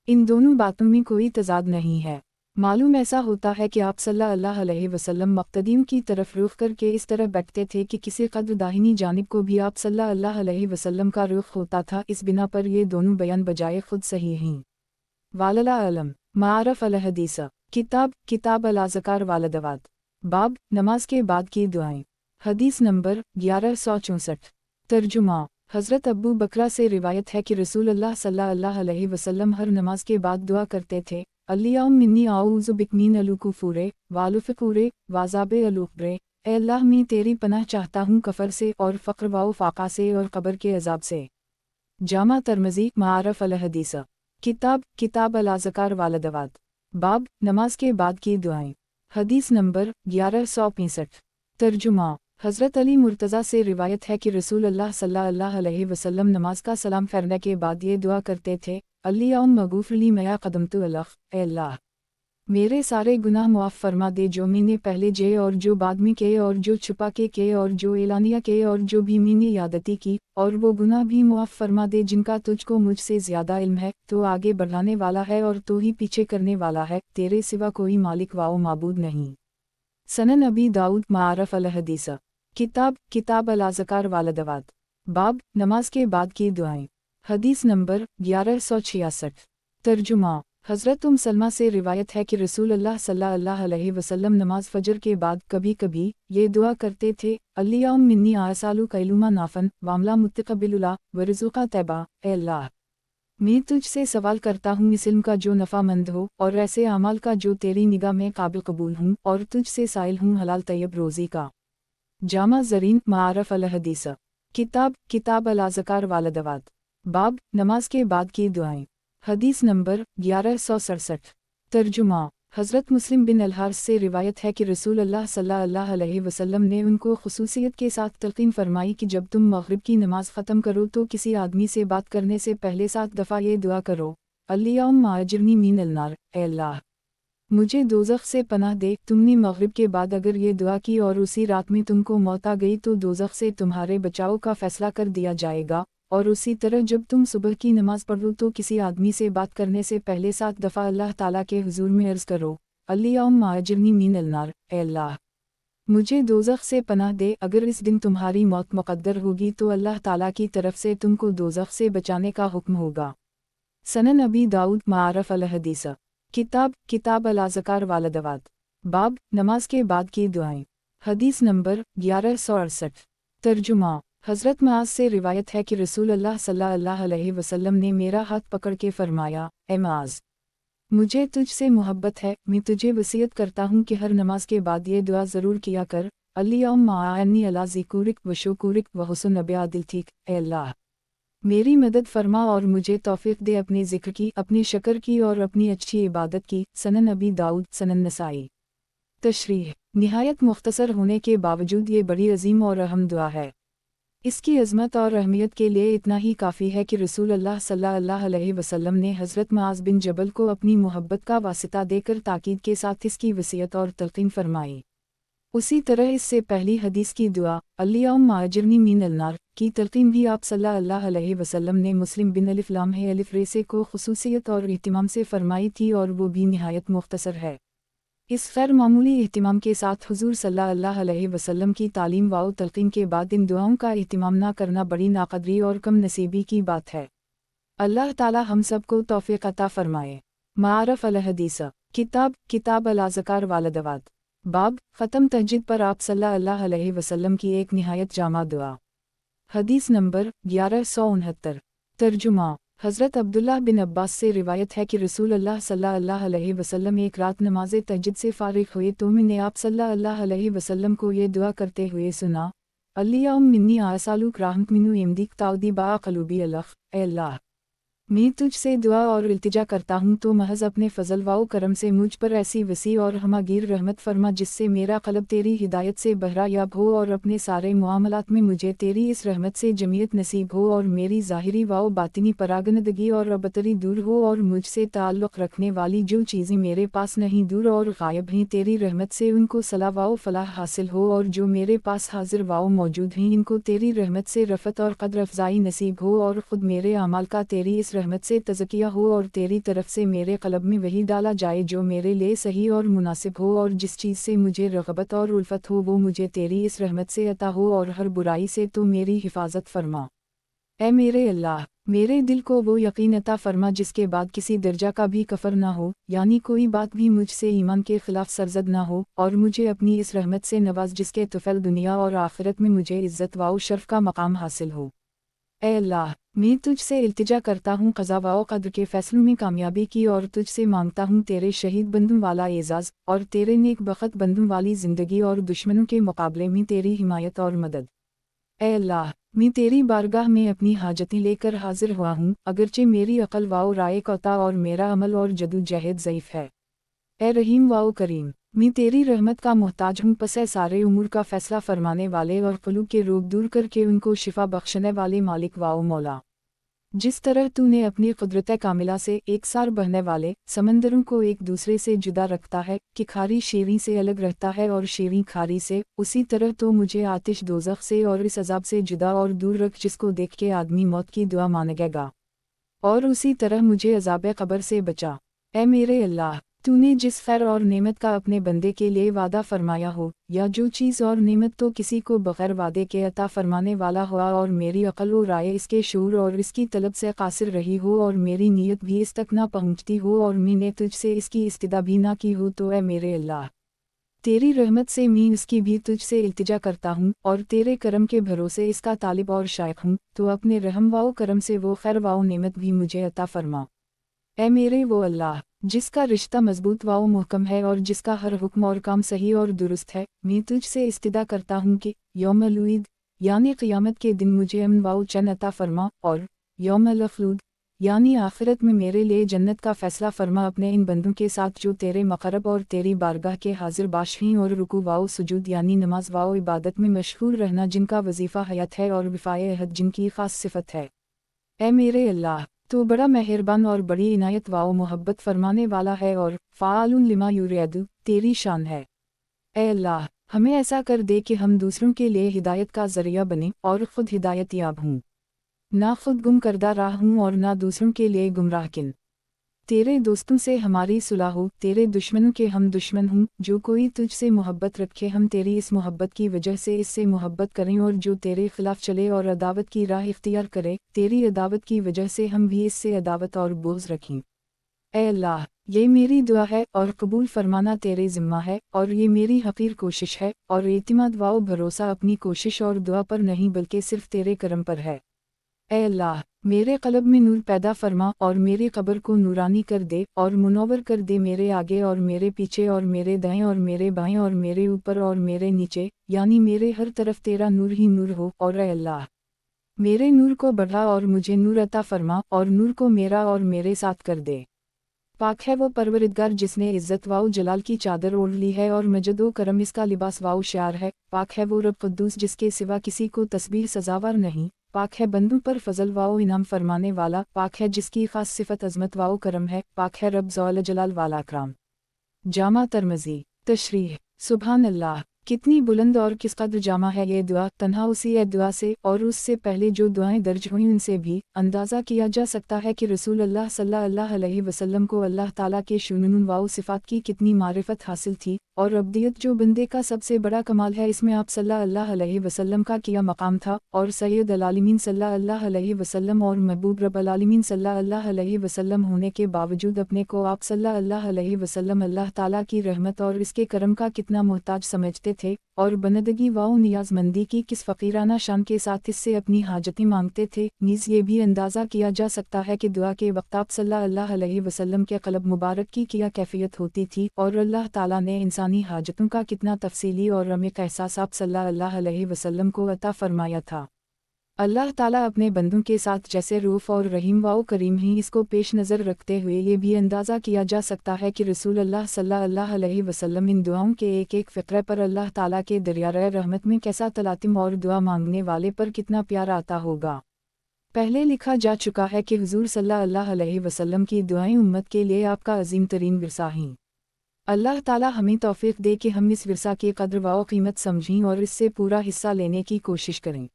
S1: इन दोनों बातों में कोई तज़ाद नहीं है। मालूम ऐसा होता है कि आप सल्लल्लाहु अलैहि वसल्लम मुक़्तदीन की तरफ रुख करके इस तरह बैठते थे कि किसी कदर दाहिनी जानिब को भी आप सल्लल्लाहु अलैहि वसल्लम का रुख होता था। इस बिना पर ये दोनों बयान बजाय खुद सही हैं। वालला अलम। मारफ़ अल हदीस। किताब अल अज़कार वालदवात। बाब नमाज के बाद की दुआएं। हदीस नंबर 1164। तर्जुमा। हज़रत अब्बू बकरा से रिवायत है कि रसूलुल्लाह सल्लल्लाहु अलैहि वसल्लम हर नमाज के बाद दुआ करते थे, अल्लाहुम्मा मिन्नी आऊज़ु बिक मिन अलकुफूरे वालुफ़कुरे वाज़ाबे अलुक़ब्रे। ए अल्लाह मैं तेरी पनाह चाहता हूँ कफ़र से और फ़क्र व फ़ाक़ा से और कब्र के अज़ाब से। जामा तिर्मिज़ी। मारफ़ अल हदीस। किताब अल अज़कार वालदवात। बाब नमाज के बाद की दुआएं। हदीस नंबर 1165। तर्जुमा। हज़रत अली मुर्तज़ा से रिवायत है कि रसूलुल्लाह सल्लल्लाहु अलैहि वसल्लम नमाज का सलाम फेरने के बाद ये दुआ करते थे, अल्लाहुम्मा मग़फ़िरली मया क़दमतु अलख, ए अल्लाह मेरे सारे गुनाह मुआफ़ फरमा दे जो मैंने पहले जे और जो बाद में किए और जो छुपा के और जो एलानिया के और जो भी मैंने यादती की, और वो गुनाह भी मुआफ़ फरमा दे जिनका तुझको मुझसे ज़्यादा इल्म है। तो आगे बढ़ाने वाला है और तो ही पीछे करने वाला है, तेरे सिवा कोई मालिक व माबूद नहीं। सनन अबी दाऊद। मारफ़ अल हदीस। किताब अल अज़कार वालदवात। बाब नमाज के बाद की दुआएं। हदीस नंबर 1166। तर्जुमा। हज़रत सलमा से रिवायत है कि रसूलुल्लाह सल्लल्लाहु अलैहि वसल्लम नमाज फ़जर के बाद कभी कभी ये दुआ करते थे, अल्लाहुम्मा मिन्नी आसालु कैलुमा नाफ़न वामला मुत्तक़बिलुला वरज़ुक़ा तैबा। ए अल्लाह मैं तुझसे सवाल करता हूँ इस इल्म का जो नफ़ामंद हो और ऐसे अमाल का जो तेरी निगाह में काबिल कबूल हूँ, और तुझसे साइल हूँ हलाल तैयब रोज़ी का। जामा ज़रीन। मारफ़ अल हदीस। किताब अल अज़कार वालदवात। बाब नमाज के बाद की दुआएं। हदीस नंबर 1167। तर्जुमा। हज़रत मुस्लिम बिन अल-हारिस से रिवायत है कि रसूलुल्लाह सल्लल्लाहु अलैहि वसल्लम ने उनको खुसूसियत के साथ तलक़ीन फरमाई कि जब तुम मग़रिब की नमाज़ ख़त्म करो तो किसी आदमी से बात करने से पहले 7 दफ़ा ये दुआ करो, अल्लाहुम्मा अजिरनी मिनल नार, ए अल्लाह मुझे दोज़ख से पनाह दे। तुमने मग़रिब के बाद अगर ये दुआ की और उसी रात में तुमको मौत आ गई तो दोज़ख से तुम्हारे बचाव का फ़ैसला कर दिया जाएगा, اور اسی طرح جب تم صبح کی نماز پڑھو تو کسی آدمی سے بات کرنے سے پہلے 7 دفعہ اللہ تعالیٰ کے حضور میں عرض کرو، اللہم اجرنی من النار، اے اللہ مجھے دوزخ سے پناہ دے۔ اگر اس دن تمہاری موت مقدر ہوگی تو اللہ تعالیٰ کی طرف سے تم کو دوزخ سے بچانے کا حکم ہوگا۔ سنن ابی داؤد معارف الحدیث، کتاب الاذکار والدعوات، باب نماز کے بعد کی دعائیں، حدیث نمبر 1168۔ ترجمہ۔ حضرت معاذ سے روایت ہے کہ رسول اللہ صلی اللہ علیہ وسلم نے میرا ہاتھ پکڑ کے فرمایا، اے معاذ مجھے تجھ سے محبت ہے، میں تجھے وصیت کرتا ہوں کہ ہر نماز کے بعد یہ دعا ضرور کیا کر، اللہم اعنی علی ذکرک و شکرک و حسن عبادتک، اے اللہ میری مدد فرما اور مجھے توفیق دے اپنے ذکر کی، اپنی شکر کی اور اپنی اچھی عبادت کی۔ سنن ابی داؤد، سنن نسائی۔ تشریح۔ نہایت مختصر ہونے کے باوجود یہ بڑی عظیم اور اہم دعا ہے۔ اس کی عظمت اور اہمیت کے لیے اتنا ہی کافی ہے کہ رسول اللہ صلی اللہ علیہ وسلم نے حضرت معاذ بن جبل کو اپنی محبت کا واسطہ دے کر تاکید کے ساتھ اس کی وصیت اور تلقین فرمائی۔ اسی طرح اس سے پہلی حدیث کی دعا، اللہم اجرنی من النار، کی تلقین بھی آپ صلی اللہ علیہ وسلم نے مسلم بن الف لام الف ریسے کو خصوصیت اور اہتمام سے فرمائی تھی اور وہ بھی نہایت مختصر ہے۔ اس غیر معمولی اہتمام کے ساتھ حضور صلی اللہ علیہ وسلم کی تعلیم و تلقین کے بعد ان دعاؤں کا اہتمام نہ کرنا بڑی ناقدری اور کم نصیبی کی بات ہے۔ اللہ تعالی ہم سب کو توفیق عطا فرمائے۔ معارف الحدیث، کتاب الاذکار والدعوات، باب ختم تہجد پر آپ صلی اللہ علیہ وسلم کی ایک نہایت جامع دعا، حدیث نمبر 1169۔ ترجمہ۔ حضرت عبداللہ بن عباس سے روایت ہے کہ رسول اللہ صلی اللہ علیہ وسلم ایک رات نماز تہجد سے فارغ ہوئے تو میں نے آپ صلی اللہ علیہ وسلم کو یہ دعا کرتے ہوئے سنا، اللہم منی اسألک رحمت منو عندک تعودی با قلوبی الخ، اے اللہ میں تجھ سے دعا اور التجا کرتا ہوں تو محض اپنے فضل و کرم سے مجھ پر ایسی وسیع اور ہمہ گیر رحمت فرما جس سے میرا قلب تیری ہدایت سے بہرہ یاب ہو اور اپنے سارے معاملات میں مجھے تیری اس رحمت سے جمیعت نصیب ہو اور میری ظاہری و باطنی پراگندگی اور ابتری دور ہو اور مجھ سے تعلق رکھنے والی جو چیزیں میرے پاس نہیں دور اور غائب ہیں تیری رحمت سے ان کو صلاح و فلاح حاصل ہو اور جو میرے پاس حاضر و موجود ہیں ان کو تیری رحمت سے رفعت اور قدر افزائی نصیب ہو اور خود میرے اعمال کا تیری اس رحمت سے تزکیہ ہو اور تیری طرف سے میرے قلب میں وہی ڈالا جائے جو میرے لیے صحیح اور مناسب ہو اور جس چیز سے مجھے رغبت اور الفت ہو وہ مجھے تیری اس رحمت سے عطا ہو اور ہر برائی سے تو میری حفاظت فرما۔ اے میرے اللہ میرے دل کو وہ یقین عطا فرما جس کے بعد کسی درجہ کا بھی کفر نہ ہو، یعنی کوئی بات بھی مجھ سے ایمان کے خلاف سرزد نہ ہو، اور مجھے اپنی اس رحمت سے نواز جس کے طفل دنیا اور آخرت میں مجھے عزت و شرف کا مقام حاصل ہو۔ اے اللہ میں تجھ سے التجا کرتا ہوں قضا و قدر کے فیصلوں میں کامیابی کی اور تجھ سے مانگتا ہوں تیرے شہید بندوں والا اعزاز اور تیرے نیک بخت بندوں والی زندگی اور دشمنوں کے مقابلے میں تیری حمایت اور مدد۔ اے اللہ میں تیری بارگاہ میں اپنی حاجتیں لے کر حاضر ہوا ہوں، اگرچہ میری عقل و رائے کوتا اور میرا عمل اور جدوجہد ضعیف ہے۔ اے رحیم و کریم میں تیری رحمت کا محتاج ہوں، پس اے سارے امور کا فیصلہ فرمانے والے اور قلوب کے روگ دور کر کے ان کو شفا بخشنے والے مالک و مولا، جس طرح تو نے اپنی قدرت کاملہ سے ایک سار بہنے والے سمندروں کو ایک دوسرے سے جدا رکھتا ہے کہ کھاری شیریں سے الگ رہتا ہے اور شیریں کھاری سے، اسی طرح تو مجھے آتش دوزخ سے اور اس عذاب سے جدا اور دور رکھ جس کو دیکھ کے آدمی موت کی دعا مانگے گا، اور اسی طرح مجھے عذاب قبر سے بچا۔ اے میرے اللہ تو نے جس خیر اور نعمت کا اپنے بندے کے لیے وعدہ فرمایا ہو، یا جو چیز اور نعمت تو کسی کو بغیر وعدے کے عطا فرمانے والا ہوا اور میری عقل و رائے اس کے شعور اور اس کی طلب سے قاصر رہی ہو اور میری نیت بھی اس تک نہ پہنچتی ہو اور میں نے تجھ سے اس کی استدعا بھی نہ کی ہو، تو اے میرے اللہ تیری رحمت سے میں اس کی بھی تجھ سے التجا کرتا ہوں اور تیرے کرم کے بھروسے اس کا طالب اور شائق ہوں، تو اپنے رحم و کرم سے وہ خیر و نعمت بھی مجھے عطا فرما۔ اے میرے وہ اللہ جس کا رشتہ مضبوط و محکم ہے اور جس کا ہر حکم اور کام صحیح اور درست ہے، میں تجھ سے استدعا کرتا ہوں کہ یوم الوعید یعنی قیامت کے دن مجھے امن و چین عطا فرما، اور یوم الخلود یعنی آخرت میں میرے لیے جنت کا فیصلہ فرما اپنے ان بندوں کے ساتھ جو تیرے مقرب اور تیری بارگاہ کے حاضر باش ہیں، اور رکوع و سجود یعنی نماز و عبادت میں مشغول رہنا جن کا وظیفہ حیات ہے اور وفائے عہد جن کی خاص صفت ہے۔ اے میرے اللہ تو بڑا مہربان اور بڑی عنایت و محبت فرمانے والا ہے اور فعال لما یرید تیری شان ہے۔ اے اللہ ہمیں ایسا کر دے کہ ہم دوسروں کے لیے ہدایت کا ذریعہ بنیں اور خود ہدایت یاب ہوں۔ ना खुद गुम करदा राह हूँ और ना दूसरों के लिए गुमराह किन। तेरे दोस्तों से हमारी सुलह हो, तेरे दुश्मनों के हम दुश्मन हूँ। जो कोई तुझसे मोहब्बत रखे हम तेरी इस मोहब्बत की वजह से इससे मोहब्बत करें, और जो तेरे खिलाफ चले और अदावत की राह इख्तियार करे, तेरी अदावत की वजह से हम भी इससे अदावत और बोझ रखें। ऐ अल्लाह, ये मेरी दुआ है और कबूल फरमाना तेरे ज़िम्मा है, और ये मेरी हकीर कोशिश है, और एतिमाद वाओ भरोसा अपनी कोशिश और दुआ पर नहीं बल्कि सिर्फ तेरे करम पर है। ऐ अल्लाह, मेरे क़ल्ब में नूर पैदा फरमा और मेरी कब्र को नूरानी कर दे और मुनव्वर कर दे मेरे आगे और मेरे पीछे और मेरे दाएं और मेरे बाएं और मेरे ऊपर और मेरे नीचे, यानी मेरे हर तरफ तेरा नूर ही नूर हो। और ऐ अल्लाह, मेरे नूर को बढ़ा और मुझे नूर अता फरमा और नूर को मेरा और मेरे साथ कर दे। पाक है वो परवरिदगार जिसने इज़्ज़त वाओ जलाल की चादर ओढ़ ली है और मजद व करम इसका लिबास वाओ शार है। पाक है वो रब क़ुद्दूस जिसके सिवा किसी को तस्बीह सजावार नहीं। पाक है बंदों पर फजल वाओ इनाम फरमाने वाला। पाक है जिसकी खास सिफत अज़मत वाओ करम है। पाक है रब ज़ौल जलाल वाला अकराम। जामा तरमज़ी। तशरीह। सुबहान अल्लाह, कितनी बुलंद और किस कदर जामा है ये दुआ। तन्हा उसी दुआ से और उससे पहले जो दुआएं दर्ज हुई उनसे भी अंदाज़ा किया जा सकता है कि रसूल अल्लाह सल्लल्लाहु अलैहि वसल्लम को अल्लाह ताला के शुनून वाओ सिफ़ात की कितनी मारिफत हासिल थी, और अब्दियत जो बंदे का सबसे बड़ा कमाल है, इसमें आप सल्लल्लाहु अलैहि वसल्लम का किया मकाम था। और सैयद अल-आलिमीन सल्लल्लाहु अलैहि वसल्लम और महबूब रब अल-आलिमीन सल्लल्लाहु अलैहि वसल्लम होने के बावजूद अपने को आप सल्लल्लाहु अलैहि वसल्लम अल्लाह ताला की रहमत और इसके करम का कितना मोहताज समझते थे, और बंदगी वाओ नियाज़मंदी की किस फ़कीराना शान के साथ इससे अपनी हाजतें मांगते थे। नीज़ ये भी अंदाज़ा किया जा सकता है कि दुआ के वक्त आप सल्लल्लाहु अलैहि वसल्लम के क़ल्ब मुबारक की क्या कैफियत होती थी, और अल्लाह ताला ने इंसानी हाजतों का कितना तफसीली और अमीक़ एहसास आप सल्लल्लाहु अलैहि वसल्लम को अता फरमाया था। अल्लाह ताला अपने बंदों के साथ जैसे रऊफ़ और रहीम वाओ करीम ही, इसको पेश नज़र रखते हुए ये भी अंदाज़ा किया जा सकता है कि रसूल अल्लाह सल्लल्लाहु अलैहि वसल्लम इन दुआओं के एक एक फ़िक्रे पर अल्लाह ताला के दरियाए रहमत में कैसा तलातिम और दुआ मांगने वाले पर कितना प्यार आता होगा। पहले लिखा जा चुका है कि हुज़ूर सल्लल्लाहु अलैहि वसल्लम की दुआएं उम्मत के लिए आपका अजीम तरीन विरसा हैं। अल्लाह ताला हमें तौफ़ीक़ दे कि हम इस विरसा की कद्र वाओ कीमत समझें और इससे पूरा हिस्सा लेने की कोशिश करें।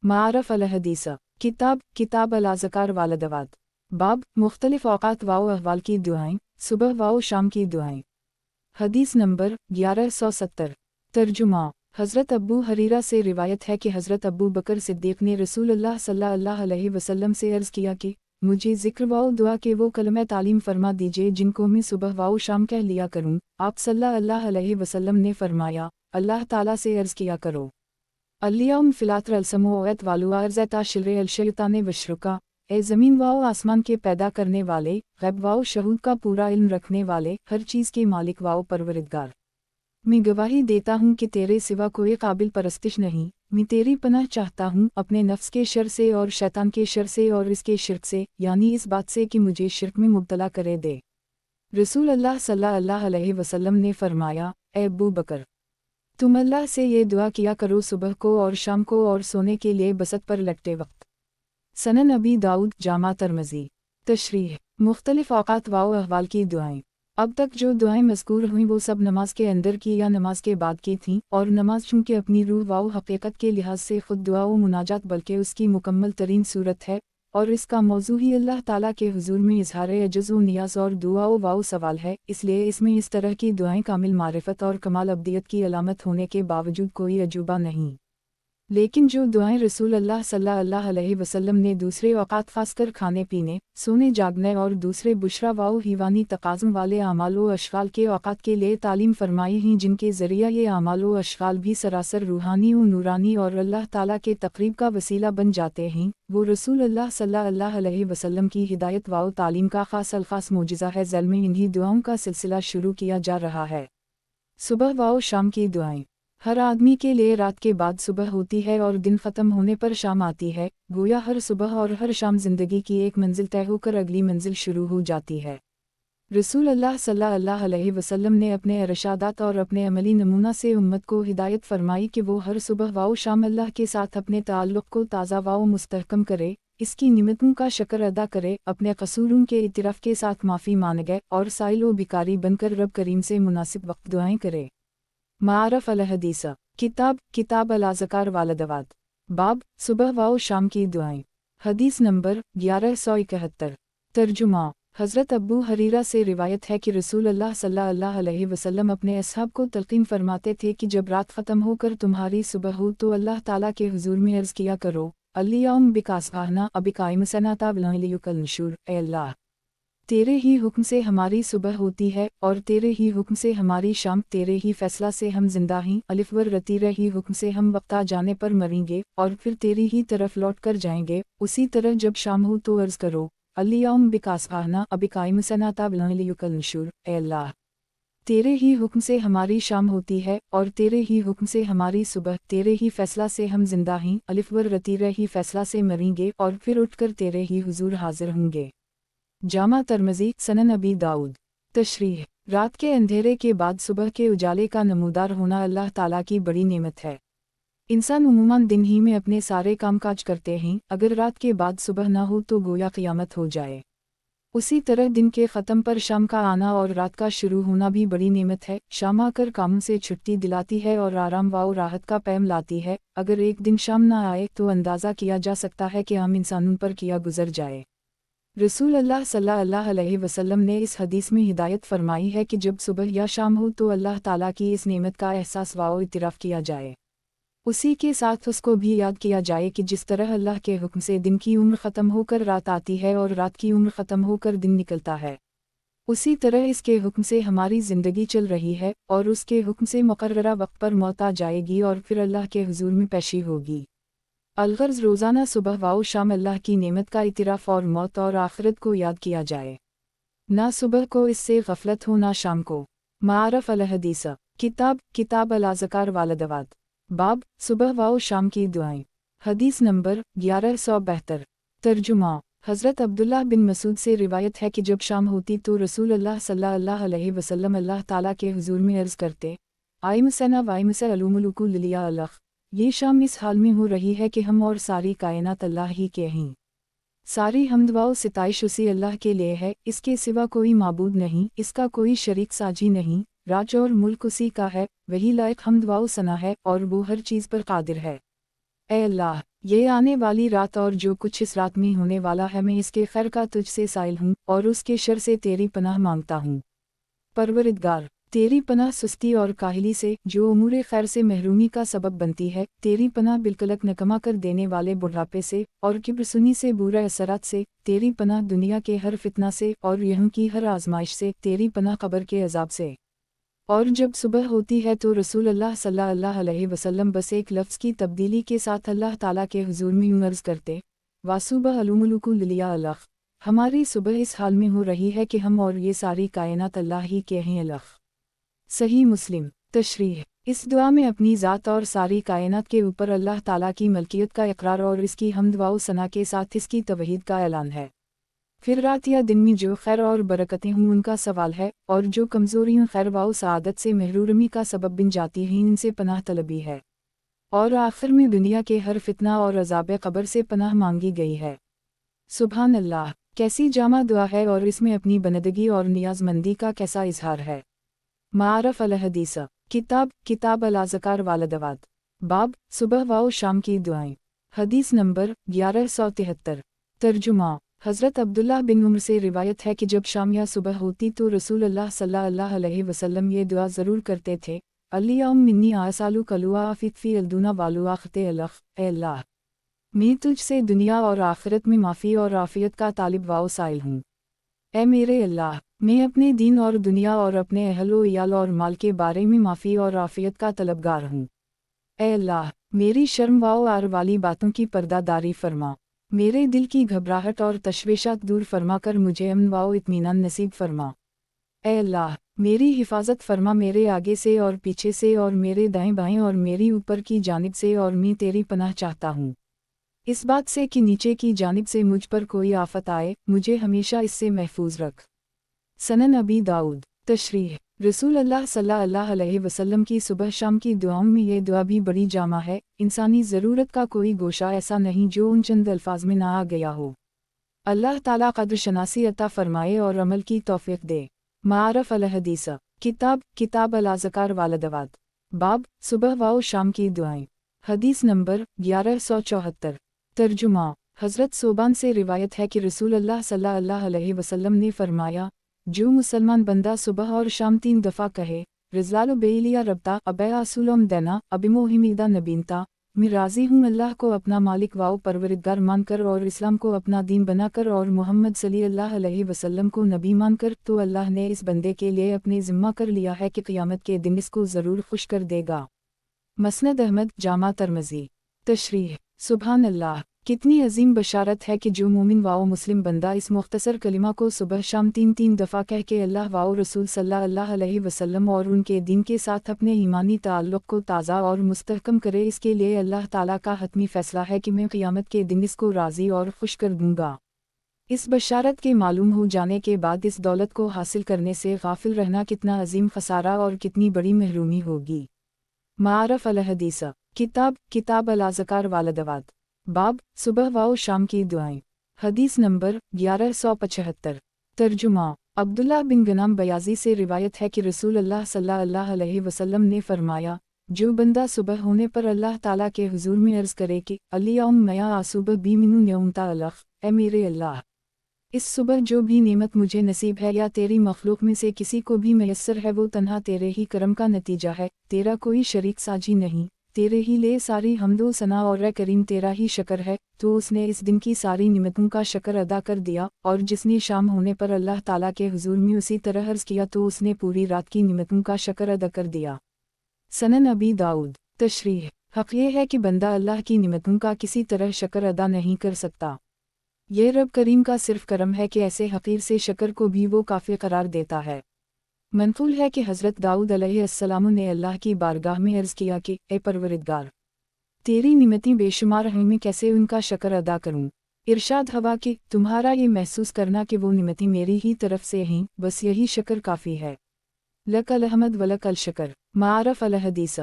S1: मारफ़ अल-हदीस। किताब अल-अज़कार वालदवात। बाब मुख्तलिफ औक़ात वाओ अहवाल की दुआएं, सुबह वाओ शाम की दुआएं। हदीस नंबर 1170। तर्जुमा। हज़रत अबू हरीरा से रिवायत है कि हज़रत अबू बकर सिद्दीक़ ने रसूलुल्लाह सल्लल्लाहु अलैहि वसल्लम से अर्ज़ किया कि मुझे ज़िक्र वाओ दुआ के वो कलमे तालीम फरमा दीजिए जिनको मैं सुबह वाओ शाम कह लिया करूँ। आप सल्लल्लाहु अलैहि वसल्लम ने फरमाया, अल्लाह ताला से अर्ज़ किया करो, अल्लियौम फ़िलात्र अलसमोअत वालु अर्ज़ता शिल्रे अलशैताने वशरुका। ए ज़मीन वाओ आसमान के पैदा करने वाले, गैब वाओ शहूद का पूरा इल्म रखने वाले, हर चीज़ के मालिक वाओ परवरिदगार, मैं गवाही देता हूँ कि तेरे सिवा कोई काबिल परस्तिश नहीं। मैं तेरी पनाह चाहता हूँ अपने नफ्स के शर से और शैतान के शर से और इसके शिर्क से, यानी इस बात से कि मुझे शिर्क में मुब्तला करे दे। रसूल अल्लाह सल्लल्लाहु अलैहि वसल्लम ने फरमाया, ए अबू बकर, तुम अल्लाह से ये दुआ किया करो सुबह को और शाम को और सोने के लिए बसत पर लटते वक्त। सनन अबी दाऊद जामा तरमज़ी। तशरीह। मुख्तलिफ औक़ात वाओ अहवाल की दुआएं। अब तक जो दुआएं मज़कूर हुईं वो सब नमाज के अंदर की या नमाज के बाद की थीं, और नमाज चूँकि अपनी रूह वाओ हक़ीक़त के लिहाज से ख़ुद दुआ व मुनाजात बल्कि उसकी मुकम्मल तरीन सूरत है, और इसका मौजू ही अल्लाह ताला के हुज़ूर में इज़हार अजज़ व नियाज़ और दुआ व वाओ सवाल है, इसलिए इसमें इस तरह की दुआएं कामिल मारिफत और कमाल अब्दियत की अलामत होने के बावजूद कोई अजूबा नहीं। लेकिन जो दुआएं रसूल अल्लाह सल्लल्लाहु अलैहि वसल्लम ने दूसरे औक़ात ख़ासकर खाने पीने, सोने जागने और दूसरे बुशरा वाओ हीवानी तकाज़ुम वाले आमाल व अशग़ाल के औक़ात के लिए तालीम फरमाई हैं, जिनके ज़रिया ये आमाल व अशग़ाल भी सरासर रूहानी व नूरानी और अल्लाह ताला के तक़रीब का वसीला बन जाते हैं, वो रसूल अल्लाह सल्लल्लाहु अलैहि वसल्लम की हिदायत वाओ तालीम का ख़ास अलख़ास मोजिज़ा है। ज़ैल में इन्हीं दुआओं का सिलसिला शुरू किया जा रहा है। सुबह वाओ शाम की दुआएं। हर आदमी के लिए रात के बाद सुबह होती है और दिन ख़त्म होने पर शाम आती है। गोया हर सुबह और हर शाम ज़िंदगी की एक मंजिल तय होकर अगली मंजिल शुरू हो जाती है। रसूल अल्लाह सल्लल्लाहु अलैहि वसल्लम ने अपने इरशादात और अपने अमली नमूना से उम्मत को हिदायत फरमाई कि वो हर सुबह वाओ शाम अल्लाह के साथ अपने ताल्लुक़ को ताज़ा वाओ मुस्तहकम करे, इसकी निमतों का शुक्र अदा करे, अपने कसूरों के इतिराफ़ के साथ माफ़ी मांगे और साइल व भिखारी बनकर रब करीम से मुनासिब वक्त दुआएं करे। मारफ़ अल-हदीस। किताब अल-अज़कार वालदवात। बाब सुबह वाओ शाम की दुआएं। हदीस नंबर 1171। तर्जुमा। हज़रत अबू हरीरा से रिवायत है कि रसूल अल्लाह सल्लल्लाहु अलैहि वसल्लम अपने असहाब को तलक़ीन फरमाते थे कि जब रात ख़त्म होकर तुम्हारी सुबह हो तो अल्लाह ताला के हुज़ूर में अर्ज़ किया करो, अल्लियौम बिकास्बाहना अबिकाइमसना ताबलयुकल नशूर, ए अल्लाह, तेरे ही हुक्म से हमारी सुबह होती है और तेरे ही हुक्म से हमारी शाम, तेरे ही फैसला से हम जिंदा ही अलिफवर रतीरे ही हुक्म से हम वक्ता जाने पर मरेंगे और फिर तेरी ही तरफ लौट कर जाएंगे। उसी तरह जब शाम हो तो अर्ज़ करो, अल्लियौम बिकास्बाहना अबिकाइमसना ताबलयुकल नशूर, ए अल्लाह, तेरे ही हुक्म से हमारी शाम होती है और तेरे ही हुक्म से हमारी सुबह, तेरे ही फैसला से हम जिंदा ही अलिफवर रतीरे ही फैसला से मरेंगे और फिर उठकर तेरे ही हुजूर हाजिर होंगे। जामा तरमज़ी, सनन अबी दाऊद। तशरीह। रात के अंधेरे के बाद सुबह के उजाले का नमूदार होना अल्लाह ताला की बड़ी नेमत है। इंसान उम्मूमन दिन ही में अपने सारे कामकाज करते हैं, अगर रात के बाद सुबह ना हो तो गोया क़यामत हो जाए। उसी तरह दिन के ख़त्म पर शाम का आना और रात का शुरू होना भी बड़ी नेमत है। शाम आकर कामों से छुट्टी दिलाती है और आराम व राहत का पैम लाती है। अगर एक दिन शाम ना आए तो अंदाज़ा किया जा सकता है कि आम इंसानों पर किया गुजर जाए। रसूल अल्लाह सल्लल्लाहु अलैहि वसल्लम ने इस हदीस में हिदायत फरमाई है कि जब सुबह या शाम हो तो अल्लाह ताला की इस नेमत का एहसास व इतराफ़ किया जाए। उसी के साथ उसको भी याद किया जाए कि जिस तरह अल्लाह के हुक्म से दिन की उम्र ख़त्म होकर रात आती है और रात की उम्र ख़त्म होकर दिन निकलता है, उसी तरह इसके हुक्म से हमारी ज़िंदगी चल रही है और उसके हुक्म से मुकर्ररा वक्त पर मौत आ जाएगी और फिर अल्लाह के हुजूर में पेशी होगी। अलगर्ज़ रोज़ाना सुबह व शाम अल्लाह की नेमत का इतराफ़ और मौत और आखिरत को याद किया जाए। ना सुबह को इससे गफलत हो ना शाम को। मारफ़ अल हदीस। किताब अल अज़कार वालदवात। बाब, सुबह व शाम की दुआएं। हदीस नंबर 1172। तर्जुमा। हज़रत अब्दुल्लाह बिन मसूद से रिवायत है कि जब शाम होती तो रसूल अल्लाह सल्लल्लाहु अलैहि वसल्लम अल्लाह ताला के हुजूर में अर्ज़ करते, आइमसना वाइमसा अलुमुलुकु लिलिया अलख, ये शाम इस हाल में हो रही है कि हम और सारी कायनात अल्लाह ही के हैं। सारी हम्द व सिताइश उसी अल्लाह के लिए है, इसके सिवा कोई माबूद नहीं, इसका कोई शरीक साजी नहीं, राज और मुल्क उसी का है, वही लायक हम्द व सना है और वो हर चीज़ पर कादिर है। ए अल्लाह, ये आने वाली रात और जो कुछ इस रात में होने वाला है, मैं इसके खैर का तुझसे साइल हूँ और उसके शर से तेरी पनाह मांगता हूँ। परवरिदगार, तेरी पनाह सुस्ती और काहिली से, जो उमूर खैर से महरूमी का सबब बनती है, तेरी पनाह बिलकलक नकमा कर देने वाले बुढ़ापे से और किब्रसुनी से बुरे असरात से, तेरी पनाह दुनिया के हर फितना से और यहूं की हर आजमाइश से, तेरी पनाह कब्र के अजाब से। और जब सुबह होती है तो रसूल अल्लाह सल्लल्लाहु अलैहि वसल्लम बस एक लफ्ज़ की तब्दीली के साथ अल्लाह ताला के हुजूर में यूं अर्ज़ करते, वासुबह अलुमुलुकु लिलिया अलख, हमारी सुबह इस हाल में हो रही है कि हम और ये सारी कायनात अल्लाह ही के हैं अलख। सही मुस्लिम। तशरीह। इस दुआ में अपनी ज़ात और सारी कायनात के ऊपर अल्लाह ताला की मलकियत का इकरार और इसकी हम्द व सना के साथ इसकी तवहीद का ऐलान है। फिर रात या दिन में जो खैर और बरकतें हों उनका सवाल है और जो कमज़ोरियों खैर व सआदत से महरूमी का सबब बन जाती हैं इनसे पनाह तलबी है। और आखिर में दुनिया के हर फितना और अज़ाब क़ब्र से पनाह मांगी गई है। सुभान अल्लाह, कैसी जामा दुआ है और इसमें अपनी बंदगी और नियाज़मंदी का कैसा इजहार है। मारफ़ अल हदीस। किताब अल अज़कार वालदवात। बाब, सुबह व शाम की दुआएं। हदीस नंबर 1173। तर्जुमा। हज़रत अब्दुल्लाह बिन उम्र से रिवायत है कि जब शाम या सुबह होती तो रसूल अल्लाह सल्लल्लाहु अलैहि वसल्लम ये दुआ ज़रूर करते थे, अल्लियौम मिन्नी आसालु कलुआ आफ़िफ़ी अलदुना वालु आख़ते अलख, ए अल्लाह, मैं तुझसे दुनिया और आखिरत में माफ़ी और आफ़ियत का तालिब व साइल हूँ। ए मेरे अल्लाह, मैं अपने दीन और दुनिया और अपने अहलो इयाल और माल के बारे में माफ़ी और आफ़ियत का तलबगार हूँ। ए अल्लाह, मेरी शर्म व आर वाली बातों की पर्दादारी फरमा, मेरे दिल की घबराहट और तशवीशात दूर फरमा कर मुझे अमन व इत्मीनान नसीब फरमा। ए अल्लाह, मेरी हिफाजत फरमा मेरे आगे से और पीछे से और मेरे दाएं बाएं और मेरी ऊपर की जानिब से और मैं तेरी पनाह चाहता हूँ इस बात से कि नीचे की जानिब से मुझ पर कोई आफत आए, मुझे हमेशा इससे महफूज रख। सनन अबी दाऊद। तशरीह। रसूल अल्लाह सल्लल्लाहु अलैहि वसल्लम की सुबह शाम की दुआओं में ये दुआ भी बड़ी जामा है। इंसानी ज़रूरत का कोई गोशा ऐसा नहीं जो उन चंद अल्फाज में ना आ गया हो। अल्लाह ताला क़द्र शनासी अता फ़रमाए और अमल की तौफ़ीक़ दे। मारफ़ अल हदीस। किताब अल अज़कार वालदवात। बाब, सुबह व शाम की दुआएं। हदीस नंबर 1174। तर्जुमा। حضرت صوبان سے روایت ہے کہ رسول اللہ صلی اللہ علیہ وسلم نے فرمایا، جو مسلمان بندہ صبح اور شام 3 دفعہ کہے، رزلالو بیلیا ربتا ابے آسولم دینا ابیمو ہمیدہ نبینتا، میں راضی ہوں اللہ کو اپنا مالک واؤ پروردگار مان کر اور اسلام کو اپنا دین بنا کر اور محمد صلی اللہ علیہ وسلم کو نبی مان کر، تو اللہ نے اس بندے کے لیے اپنے ذمہ کر لیا ہے کہ قیامت کے دن اس کو ضرور خوش کر دے گا۔ مسند احمد، جامع ترمذی۔ تشریح۔ سبحان اللہ، کتنی عظیم بشارت ہے کہ جو مومن واؤ مسلم بندہ اس مختصر کلمہ کو صبح شام 3 دفعہ کہہ کے اللہ واؤ رسول صلی اللہ علیہ وسلم اور ان کے دین کے ساتھ اپنے ایمانی تعلق کو تازہ اور مستحکم کرے، اس کے لیے اللہ تعالیٰ کا حتمی فیصلہ ہے کہ میں قیامت کے دن اس کو راضی اور خوش کر دوں گا۔ اس بشارت کے معلوم ہو جانے کے بعد اس دولت کو حاصل کرنے سے غافل رہنا کتنا عظیم خسارہ اور کتنی بڑی محرومی ہوگی۔ معارف الحدیث، کتاب الاذکار والدعوات، باب صبح و شام کی دعائیں۔ حدیث نمبر 1175۔ ترجمہ۔ عبداللہ بن غنام بیاضی سے روایت ہے کہ رسول اللہ صلی اللہ علیہ وسلم نے فرمایا، جو بندہ صبح ہونے پر اللہ تعالیٰ کے حضور میں عرض کرے کہ الیوم میا آصوبہ بی منو نیومتا الخ، اے میرے اللہ، اس صبح جو بھی نعمت مجھے نصیب ہے یا تیری مخلوق میں سے کسی کو بھی میسر ہے، وہ تنہا تیرے ہی کرم کا نتیجہ ہے، تیرا کوئی شریک ساجی نہیں، تیرے ہی لے ساری حمد و ثنا اور اے کریم تیرا ہی شکر ہے۔ تو اس نے اس دن کی ساری نعمتوں کا شکر ادا کر دیا، اور جس نے شام ہونے پر اللہ تعالیٰ کے حضور میں اسی طرح عرض کیا تو اس نے پوری رات کی نعمتوں کا شکر ادا کر دیا۔ سنن ابی داؤد۔ تشریح۔ حق یہ ہے کہ بندہ اللہ کی نعمتوں کا کسی طرح شکر ادا نہیں کر سکتا۔ یہ رب کریم کا صرف کرم ہے کہ ایسے حقیر سے شکر کو بھی وہ کافی قرار دیتا ہے۔ منقول ہے کہ حضرت داؤد علیہ السلام نے اللہ کی بارگاہ میں عرض کیا کہ اے پروردگار، تیری نعمتیں بے شمار ہیں، میں کیسے ان کا شکر ادا کروں؟ ارشاد ہوا کہ تمہارا یہ محسوس کرنا کہ وہ نعمتیں میری ہی طرف سے ہیں، بس یہی شکر کافی ہے۔ لک الحمد ولک الشکر۔ معارف الحدیث،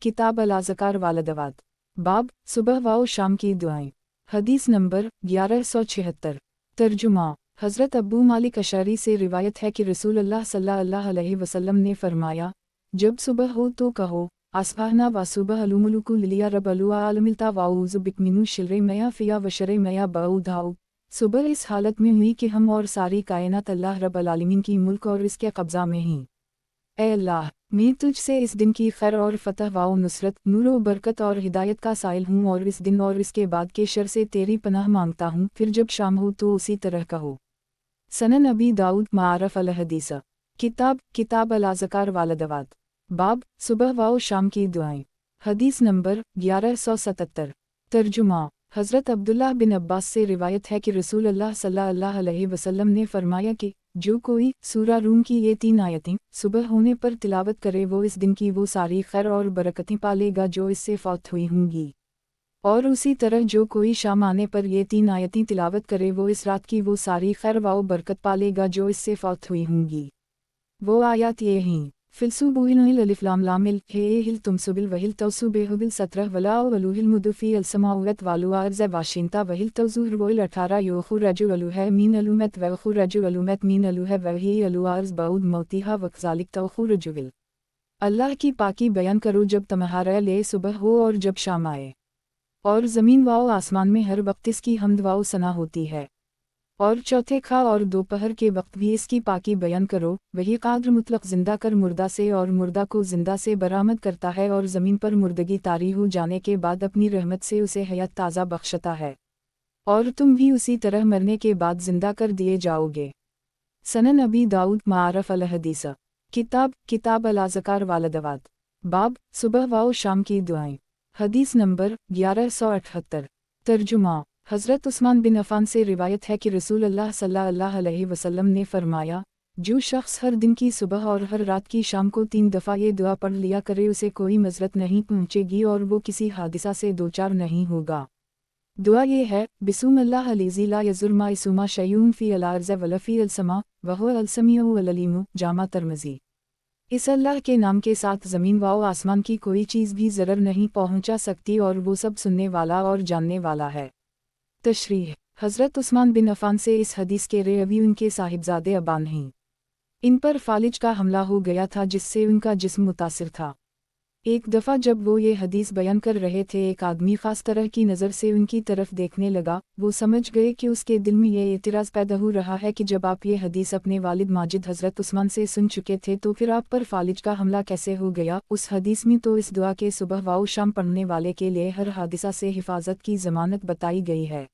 S1: کتاب الاذکار والدعوات، باب صبح و شام کی دعائیں۔ حدیث نمبر 1176۔ ترجمہ۔ حضرت ابو مالک اشعری سے روایت ہے کہ رسول اللہ صلی اللہ علیہ وسلم نے فرمایا، جب صبح ہو تو کہو اصبحنا و صبح الوملک للیا رب الو عالملتا واعوذ بک من شر ما فیا و شر ما بعودھاؤ۔ صبح اس حالت میں ہوئی کہ ہم اور ساری کائنات اللہ رب العالمین کی ملک اور اس کے قبضہ میں ہیں۔ اے اللہ، میں تجھ سے اس دن کی خیر اور فتح و نصرت، نور و برکت اور ہدایت کا سائل ہوں، اور اس دن اور اس کے بعد کے شر سے تیری پناہ مانگتا ہوں۔ پھر جب شام ہو تو اسی طرح کہو۔ سنن ابی داؤد۔ معارف الحدیث، کتاب الاذکار والدعوات، باب صبح و شام کی دعائیں۔ حدیث نمبر 1177۔ ترجمہ۔ حضرت عبداللہ بن عباس سے روایت ہے کہ رسول اللہ صلی اللہ علیہ وسلم نے فرمایا کہ جو کوئی سورہ روم کی یہ 3 آیتیں صبح ہونے پر تلاوت کرے، وہ اس دن کی وہ ساری خیر اور برکتیں پالے گا جو اس سے فوت ہوئی ہوں گی، اور اسی طرح جو کوئی شام آنے پر یہ 3 آیتیں تلاوت کرے، وہ اس رات کی وہ ساری خیر و برکت پالے گا جو اس سے فوت ہوئی ہوں گی۔ وہ آیات یہ ہیں: فلسوبوہل الف لام لام ہل تمسبل وہل توسبہبل 17 ولا ولوہل مدفی السماوات والو ارض واشنتا وہل توزور وہل 18 یوخو رجو الو ہے مین الومت وخو رجو الومت مین الو ہے وہی الو ارض بعود موتیہا وکذالک توخو رجول۔ اللہ کی پاکی بیان کرو جب تمہارا لے صبح ہو اور جب شام آئے، اور زمین و آسمان میں ہر وقت اس کی حمد و ثنا ہوتی ہے، اور چوتھے خواہ اور دوپہر کے وقت بھی اس کی پاکی بیان کرو۔ وہی قادر مطلق زندہ کر مردہ سے اور مردہ کو زندہ سے برآمد کرتا ہے، اور زمین پر مردگی طاری ہو جانے کے بعد اپنی رحمت سے اسے حیات تازہ بخشتا ہے، اور تم بھی اسی طرح مرنے کے بعد زندہ کر دیے جاؤ گے۔ سنن ابی داؤد۔ معارف الحدیث، کتاب الاذکار والدعوات، باب صبح و شام کی دعائیں۔ حدیث نمبر 1178۔ ترجمہ۔ حضرت عثمان بن عفان سے روایت ہے کہ رسول اللہ صلی اللہ علیہ وسلم نے فرمایا، جو شخص ہر دن کی صبح اور ہر رات کی شام کو 3 دفعہ یہ دعا پڑھ لیا کرے، اسے کوئی مضرت نہیں پہنچے گی اور وہ کسی حادثہ سے دوچار نہیں ہوگا۔ دعا یہ ہے: بسم اللہ الذی لا یضر مع اسمہ شیء فی الارض ولا فی السماء وہو السمیع العلیم۔ جامع ترمذی۔ اس اللہ کے نام کے ساتھ زمین و آسمان کی کوئی چیز بھی ضرر نہیں پہنچا سکتی، اور وہ سب سننے والا اور جاننے والا ہے۔ تشریح۔ حضرت عثمان بن عفان سے اس حدیث کے راوی ان کے صاحبزادے ابان ہیں۔ ان پر فالج کا حملہ ہو گیا تھا جس سے ان کا جسم متاثر تھا۔ ایک دفعہ جب وہ یہ حدیث بیان کر رہے تھے ایک آدمی خاص طرح کی نظر سے ان کی طرف دیکھنے لگا، وہ سمجھ گئے کہ اس کے دل میں یہ اعتراض پیدا ہو رہا ہے کہ جب آپ یہ حدیث اپنے والد ماجد حضرت عثمان سے سن چکے تھے تو پھر آپ پر فالج کا حملہ کیسے ہو گیا؟ اس حدیث میں تو اس دعا کے صبح و شام پڑھنے والے کے لیے ہر حادثہ سے حفاظت کی ضمانت بتائی گئی ہے۔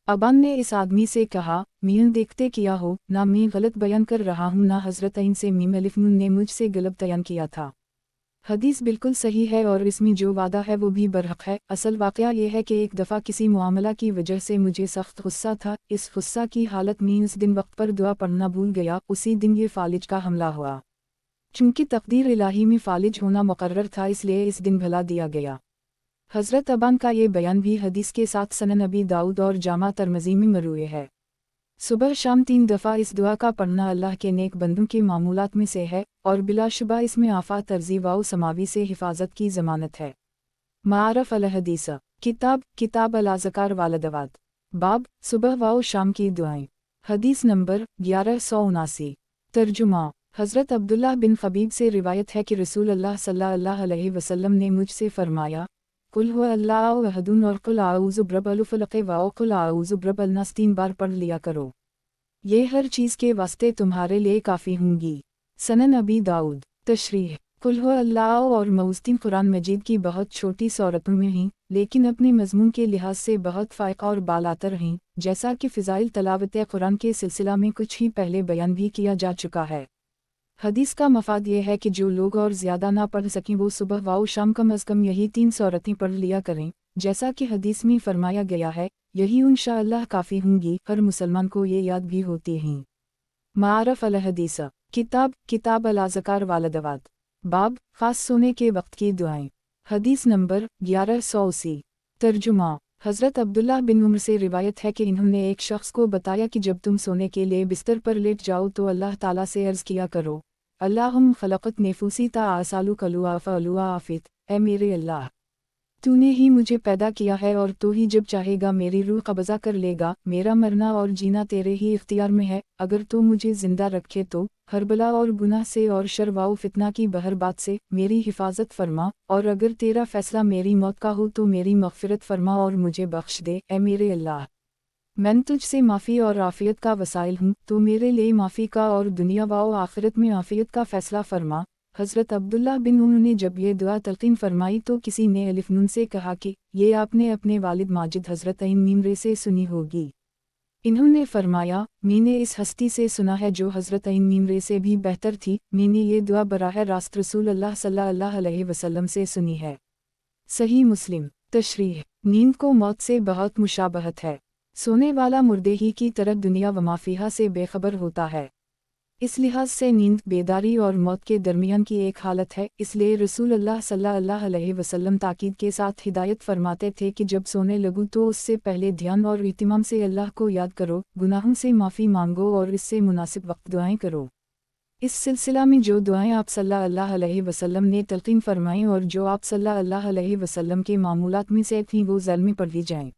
S1: ابان نے اس آدمی سے کہا، میاں دیکھتے کیا ہو، نہ میں غلط بیان کر رہا ہوں نہ حضرت عین سے میم الف نون نے مجھ سے غلط بیان کیا تھا۔ حدیث بالکل صحیح ہے اور اس میں جو وعدہ ہے وہ بھی برحق ہے۔ اصل واقعہ یہ ہے کہ ایک دفعہ کسی معاملہ کی وجہ سے مجھے سخت غصہ تھا، اس غصہ کی حالت میں اس دن وقت پر دعا پڑھنا بھول گیا، اسی دن یہ فالج کا حملہ ہوا۔ چونکہ تقدیر الہی میں فالج ہونا مقرر تھا اس لیے اس دن بھلا دیا گیا۔ حضرت ابان کا یہ بیان بھی حدیث کے ساتھ سنن ابی داؤد اور جامع ترمذی میں مروی ہے۔ صبح شام 3 دفعہ اس دعا کا پڑھنا اللہ کے نیک بندوں کے معمولات میں سے ہے، اور بلا شبہ اس میں آفات ارضی و سماوی سے حفاظت کی ضمانت ہے۔ معارف الحدیث کتاب الاذکار والدعوات، باب صبح و شام کی دعائیں، حدیث نمبر 1179۔ ترجمہ: حضرت عبداللہ بن خبیب سے روایت ہے کہ رسول اللہ صلی اللہ علیہ وسلم نے مجھ سے فرمایا، قل هو اللہ احد اور قل اعوذ برب الفلق و قل اعوذ برب الناس 3 بار پڑھ لیا کرو، یہ ہر چیز کے واسطے تمہارے لیے کافی ہوں گی۔ سنن ابی داؤد۔ تشریح: قل هو اللہ اور موستین قرآن مجید کی بہت چھوٹی سورتوں میں ہیں، لیکن اپنے مضمون کے لحاظ سے بہت فائقہ اور بالاتر ہیں، جیسا کہ فضائل تلاوت قرآن کے سلسلہ میں کچھ ہی پہلے بیان بھی کیا جا چکا ہے۔ حدیث کا مفاد یہ ہے کہ جو لوگ اور زیادہ نہ پڑھ سکیں وہ صبح و شام کم از کم یہی 3 سورتیں پڑھ لیا کریں، جیسا کہ حدیث میں فرمایا گیا ہے، یہی انشاءاللہ کافی ہوں گی، ہر مسلمان کو یہ یاد بھی ہوتی ہیں۔ معارف الحدیث کتاب الاذکار والدعوات، باب خاص سونے کے وقت کی دعائیں، حدیث نمبر 1180۔ ترجمہ: حضرت عبداللہ بن عمر سے روایت ہے کہ انہوں نے ایک شخص کو بتایا کہ جب تم سونے کے لیے بستر پر لیٹ جاؤ تو اللہ تعالیٰ سے عرض کیا کرو، اللہم خلقت نفوسی تا آسالک العافیۃ عافیت، اے میرے اللہ، تو نے ہی مجھے پیدا کیا ہے اور تو ہی جب چاہے گا میری روح قبضہ کر لے گا، میرا مرنا اور جینا تیرے ہی اختیار میں ہے، اگر تو مجھے زندہ رکھے تو ہر بلا اور گناہ سے اور شر و فتنہ کی بہر بات سے میری حفاظت فرما، اور اگر تیرا فیصلہ میری موت کا ہو تو میری مغفرت فرما اور مجھے بخش دے، اے میرے اللہ، میں تجھ سے معافی اور عافیت کا وسائل ہوں، تو میرے لیے معافی کا اور دنیا و آخرت میں عافیت کا فیصلہ فرما۔ حضرت عبداللہ بن عمر نے جب یہ دعا تلقین فرمائی تو کسی نے الف نون سے کہا کہ یہ آپ نے اپنے والد ماجد حضرت عین میمرے سے سنی ہوگی۔ انہوں نے فرمایا، میں نے اس ہستی سے سنا ہے جو حضرت عین میمرے سے بھی بہتر تھی، میں نے یہ دعا براہ راست رسول اللہ صلی اللہ علیہ وسلم سے سنی ہے۔ صحیح مسلم۔ تشریح: نیند کو موت سے بہت مشابہت ہے، سونے والا مردے ہی کی طرح دنیا و ما فیہا سے بے خبر ہوتا ہے، اس لحاظ سے نیند بیداری اور موت کے درمیان کی ایک حالت ہے، اس لیے رسول اللہ صلی اللہ علیہ وسلم تاکید کے ساتھ ہدایت فرماتے تھے کہ جب سونے لگو تو اس سے پہلے دھیان اور اہتمام سے اللہ کو یاد کرو، گناہوں سے معافی مانگو اور اس سے مناسب وقت دعائیں کرو۔ اس سلسلہ میں جو دعائیں آپ صلی اللہ علیہ وسلم نے تلقین فرمائیں اور جو آپ صلی اللہ علیہ وسلم کے معمولات میں سے تھیں وہ ذیل میں پڑھی جائیں۔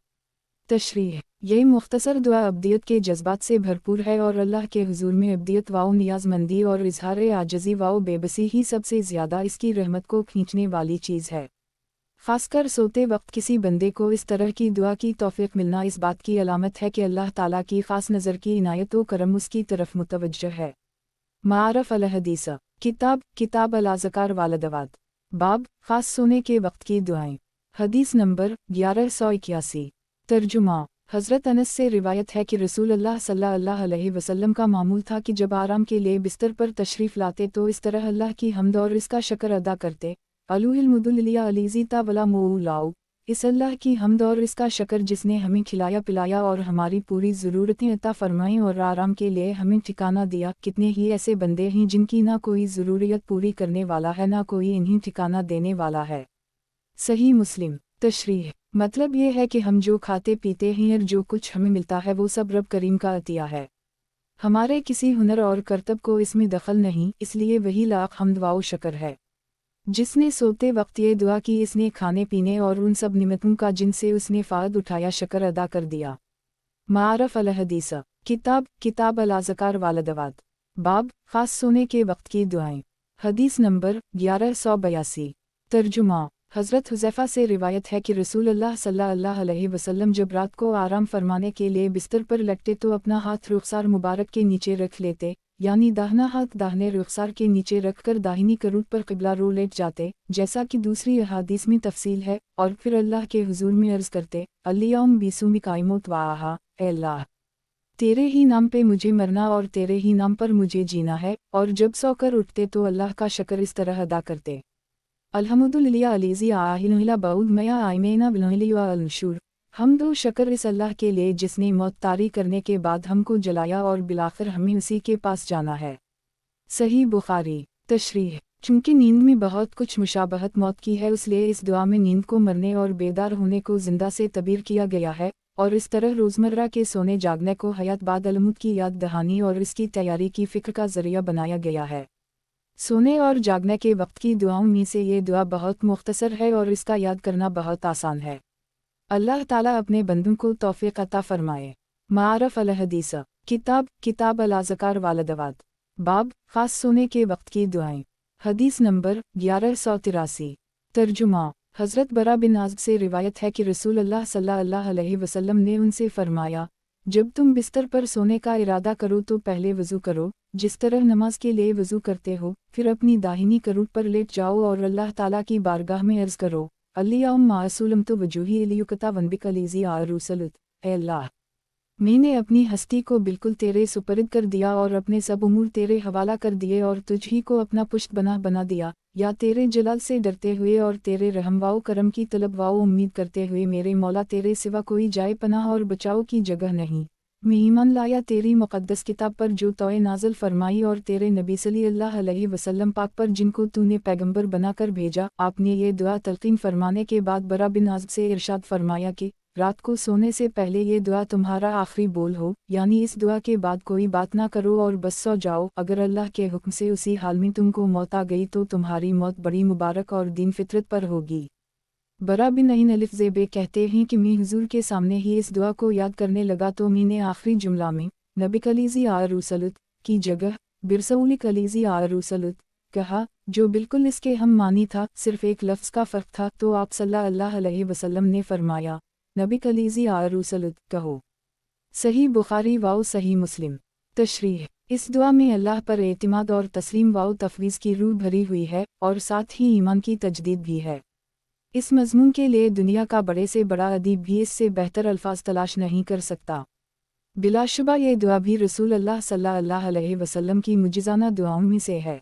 S1: تشریح: یہ مختصر دعا ابدیت کے جذبات سے بھرپور ہے اور اللہ کے حضور میں ابدیت و نیاز مندی اور اظہار عاجزی و بے بسی ہی سب سے زیادہ اس کی رحمت کو کھینچنے والی چیز ہے۔ خاص کر سوتے وقت کسی بندے کو اس طرح کی دعا کی توفیق ملنا اس بات کی علامت ہے کہ اللہ تعالیٰ کی خاص نظر کی عنایت و کرم اس کی طرف متوجہ ہے۔ معارف الحدیث کتاب الاذکار والدعوات، باب خاص سونے کے وقت کی دعائیں، حدیث نمبر 1181۔ ترجمہ: حضرت انس سے روایت ہے کہ رسول اللہ صلی اللہ علیہ وسلم کا معمول تھا کہ جب آرام کے لیے بستر پر تشریف لاتے تو اس طرح اللہ کی حمد اور اس کا شکر ادا کرتے، الوہ المدللیہ علیزی تا ولا مولاؤ، اس اللہ کی حمد اور اس کا شکر جس نے ہمیں کھلایا پلایا اور ہماری پوری ضرورتیں عطا فرمائیں اور آرام کے لیے ہمیں ٹھکانہ دیا، کتنے ہی ایسے بندے ہیں جن کی نہ کوئی ضروریت پوری کرنے والا ہے نہ کوئی انہیں ٹھکانہ دینے والا ہے۔ صحیح مسلم۔ تشریح: مطلب یہ ہے کہ ہم جو کھاتے پیتے ہیں اور جو کچھ ہمیں ملتا ہے وہ سب رب کریم کا عطیہ ہے، ہمارے کسی ہنر اور کرتب کو اس میں دخل نہیں، اس لیے وہی لاکھ حمد و شکر ہے۔ جس نے سوتے وقت یہ دعا کی اس نے کھانے پینے اور ان سب نعمتوں کا جن سے اس نے فائدہ اٹھایا شکر ادا کر دیا۔ معارف الحدیث کتاب الاذکار والدعوات، باب خاص سونے کے وقت کی دعائیں، حدیث نمبر 1182۔ तर्जुमा। हज़रत हुज़ैफ़ा से रिवायत है कि रसूलुल्लाह सल्लल्लाहु अलैहि वसल्लम जब रात को आराम फरमाने के लिए बिस्तर पर लेटते तो अपना हाथ रुखसार मुबारक के नीचे रख लेते, यानी दाहिना हाथ दाहिने रुखसार के नीचे रखकर दाहिनी करूट पर क़िबला रो लेट जाते, जैसा कि दूसरी अहादीस में तफसील है, और फिर अल्लाह के हुज़ूर में अर्ज़ करते, अल्लियौम बिसूमी काइमुत वाहा, ए अल्लाह, तेरे ही नाम पे मुझे मरना और तेरे ही नाम पर मुझे जीना है। और जब सोकर उठते तो अल्लाह का शुक्र इस तरह अदा करते, अल्हम्दुलिल्लाह अलीज़ी आहिला बाउद मया आइमेना बिलहिलिया अलशूर। हम दो शक्र इस अल्लाह के लिए जिसने मौत तारी करने के बाद हमको जलाया और बिलाखिर हमें उसी के पास जाना है। सही बुखारी। तशरीह। चूँकि नींद में बहुत कुछ मुशाबहत मौत की है, इसलिए इस दुआ में नींद को मरने और बेदार होने को जिंदा से तबीर किया गया है, और इस तरह रोज़मर्रा के सोने जागने को हयात बाद अलमौत की याद दहानी और इसकी तैयारी की फ़िक्र का ज़रिया बनाया गया है। सोने और जागने के वक्त की दुआओं में से ये दुआ बहुत मुख्तसर है और इसका याद करना बहुत आसान है। अल्लाह ताला अपने बंदों को तौफीक अता फरमाए। मारफ अल हदीस। किताब अल अज़कार वालदवात। बाब ख़ास सोने के वक्त की दुआएं। हदीस नंबर 1183। तर्जुमा। हज़रत बरा बिन आज़िब से रिवायत है कि रसूलुल्लाह सल्लल्लाहु अलैहि वसल्लम ने उनसे फरमाया, जब तुम बिस्तर पर सोने का इरादा करो तो पहले वज़ू करो, जिस तरह नमाज के लिए वज़ू करते हो, फिर अपनी दाहिनी करूट पर लेट जाओ और अल्लाह ताला की बारगाह में अर्ज़ करो, अल्लियौम मासूलम तो वजूही इलियुकता वनबिक अलीज़ी आरुसलुत, ए अल्लाह, मैंने अपनी हस्ती को बिल्कुल तेरे सुपरद कर दिया और अपने सब उमूर तेरे हवाला कर दिए और तुझ ही को अपना पुष्ट बना दिया, या तेरे जलाल से डरते हुए और तेरे रहमवाओ करम की तलब वाओ उम्मीद करते हुए मेरे मौला तेरे सिवा कोई जाए पनाह और बचाओ की जगह नहीं। मैं ईमान लाया तेरी मुक़द्दस किताब पर जो तोए नाज़िल फरमाई और तेरे नबी सल्लल्लाहु अलैहि वसल्लम पाक पर जिनको तूने पैगंबर बनाकर भेजा। आपने ये दुआ तलक़ीन फरमाने के बाद बरा बिन आज़िब से इरशाद फरमाया कि रात को सोने से पहले ये दुआ तुम्हारा आखिरी बोल हो, यानी इस दुआ के बाद कोई बात ना करो और बस सो जाओ। अगर अल्लाह के हुक्म से उसी हाल में तुमको मौत आ गई तो तुम्हारी मौत बड़ी मुबारक और दीन फितरत पर होगी। बरा बिन अईन अलिफ ज़ेबे कहते हैं कि मैं हुजूर के सामने ही इस दुआ को याद करने लगा तो मैंने आखिरी जुमला में नबिक अलीज़ी आरुसलुत की जगह बिरसऊलिक अलीज़ी आरुसलुत कहा, जो बिल्कुल इसके हम मानी था, सिर्फ एक लफ्ज़ का फ़र्क था। तो आप सल्लल्लाहु अलैहि वसल्लम ने फरमाया, नबिक अलीज़ी आरुसलुत कहो। सही बुखारी वाओ सही मुस्लिम। तशरीह। इस दुआ में अल्लाह पर एतिमाद और तस्लीम वाओ तफवीज़ की रूह भरी हुई है और साथ ही ईमान की तजदीद भी है। इस मज़मून के लिए दुनिया का बड़े से बड़ा अदीब भी इससे बेहतर अल्फाज तलाश नहीं कर सकता। बिलाशुबा ये दुआ भी रसूलुल्लाह सल्लल्लाहु अलैहि वसल्लम की मुजिज़ाना दुआओं में से है।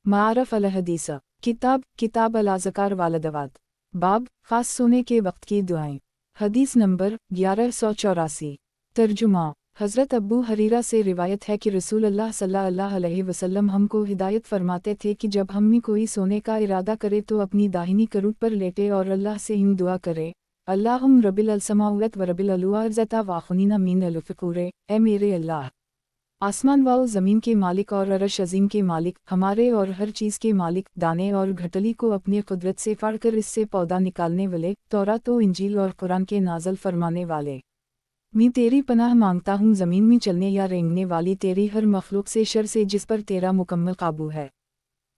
S1: मारफ अल हदीस। किताब अल अज़कार वालदवात। बाब ख़ास सोने के वक्त की दुआएं। हदीस नंबर 1184। तर्जुमा। हज़रत अबू हरीरा से रिवायत है कि रसूलुल्लाह सल्लल्लाहु अलैहि वसल्लम हमको हिदायत फरमाते थे कि जब हम में कोई सोने का इरादा करे तो अपनी दाहिनी करूट पर लेटे और अल्लाह से यूं दुआ करे, अल्लाहुम रबिल अलसमाउत व रबिल अलुआरज़ता वाखुनीना मीन अलफ़िक़ूरे, ए मेरे अल्लाह, आसमान वाओ ज़मीन के मालिक और अरश अज़ीम के मालिक, हमारे और हर चीज़ के मालिक, दाने और घटली को अपनी कुदरत से फाड़कर इससे पौधा निकालने वाले, तौरात व इंजील और कुरान के नाज़ल फरमाने वाले, मैं तेरी पनाह मांगता हूँ ज़मीन में चलने या रेंगने वाली तेरी हर मखलूक से शर से जिस पर तेरा मुकम्मल काबू है।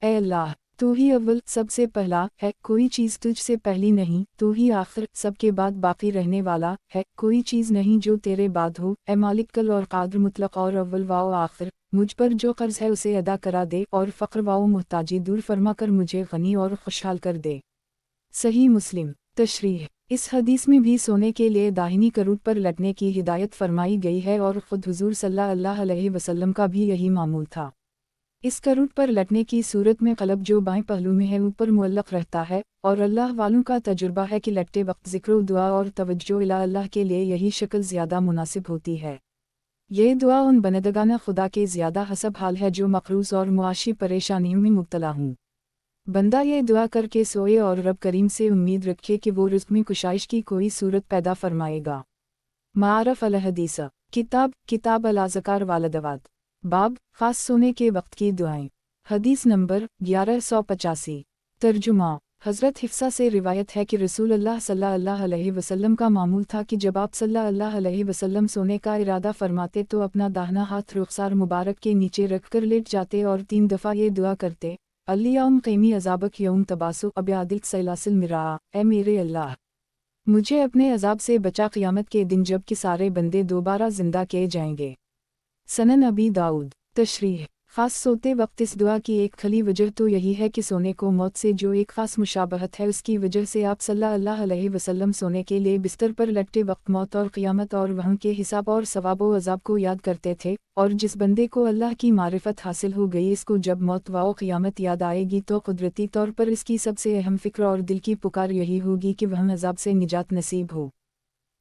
S1: ए अल्लाह, तू ही अव्वल सबसे पहला है, कोई चीज़ तुझसे पहली नहीं, तू ही आखिर सबके बाद बाकी रहने वाला है, कोई चीज़ नहीं जो तेरे बाद हो। ए मालिक कल और कादर मुतलक और अव्वल वाओ आखिर, मुझ पर जो कर्ज़ है उसे अदा करा दे और फ़क्र वाओ मुहताजी दूर फरमा कर मुझे गनी और खुशहाल कर दे। सही मुस्लिम। तशरीह। इस हदीस में भी सोने के लिए दाहिनी करूट पर लटने की हिदायत फरमाई गई है और ख़ुद हुज़ूर सल्लल्लाहु अलैहि वसल्लम का भी यही मामूल था। इस करूट पर लटने की सूरत में क़ल्ब जो बाएं पहलू में है ऊपर मुअल्लक़ रहता है, और अल्लाह वालों का तजुर्बा है कि लटते वक्त ज़िक्र दुआ और तवज्जो इला अल्लाह के लिए यही शक्ल ज़्यादा मुनासिब होती है। ये दुआ उन बंदगाना खुदा के ज़्यादा हसब हाल है जो मक़रूज़ और मुआशी परेशानियों में मुब्तला हूँ। बंदा ये दुआ करके सोए और रब करीम से उम्मीद रखे कि वो रिज़्क़ में कुशाइश की कोई सूरत पैदा फरमाएगा। मारफ अल हदीस। किताब अल अज़कार वालदवात। बाब ख़ास सोने के वक्त की दुआएं। हदीस नंबर 1185। तर्जुमा। हज़रत हिफ्सा से रिवायत है कि रसूलुल्लाह सल्लल्लाहु अलैहि वसल्लम का मामूल था कि जब आप सल्लल्लाहु अलैहि वसल्लम सोने का इरादा फरमाते तो अपना दाहिना हाथ रुखसार मुबारक के नीचे रखकर लेट जाते और 3 दफ़ा ये दुआ करते, अल्लियाउम क़ीमी अज़ाबक यौम तबासु अब्यादिक सैलासिल मिरा, ए मेरे अल्लाह मुझे अपने अज़ाब से बचा क़यामत के दिन जब कि सारे बंदे दोबारा ज़िंदा किए जाएंगे। सनन अबी दाऊद। तशरीह। ख़ास सोते वक्त इस दुआ की एक खली वजह तो यही है कि सोने को मौत से जो एक ख़ास मुशाबहत है उसकी वजह से आप सल्लल्लाहु अलैहि वसल्लम सोने के लिए बिस्तर पर लटते वक्त मौत और क़यामत और वहाँ के हिसाब और सवाब व अज़ाब को याद करते थे, और जिस बंदे को अल्लाह की मारिफत हासिल हो गई इसको जब मौत व क़यामत याद आएगी तो कुदरती तौर पर इसकी सबसे अहम फ़िक्र और दिल की पुकार यही होगी कि वह अज़ाब से निजात नसीब हो।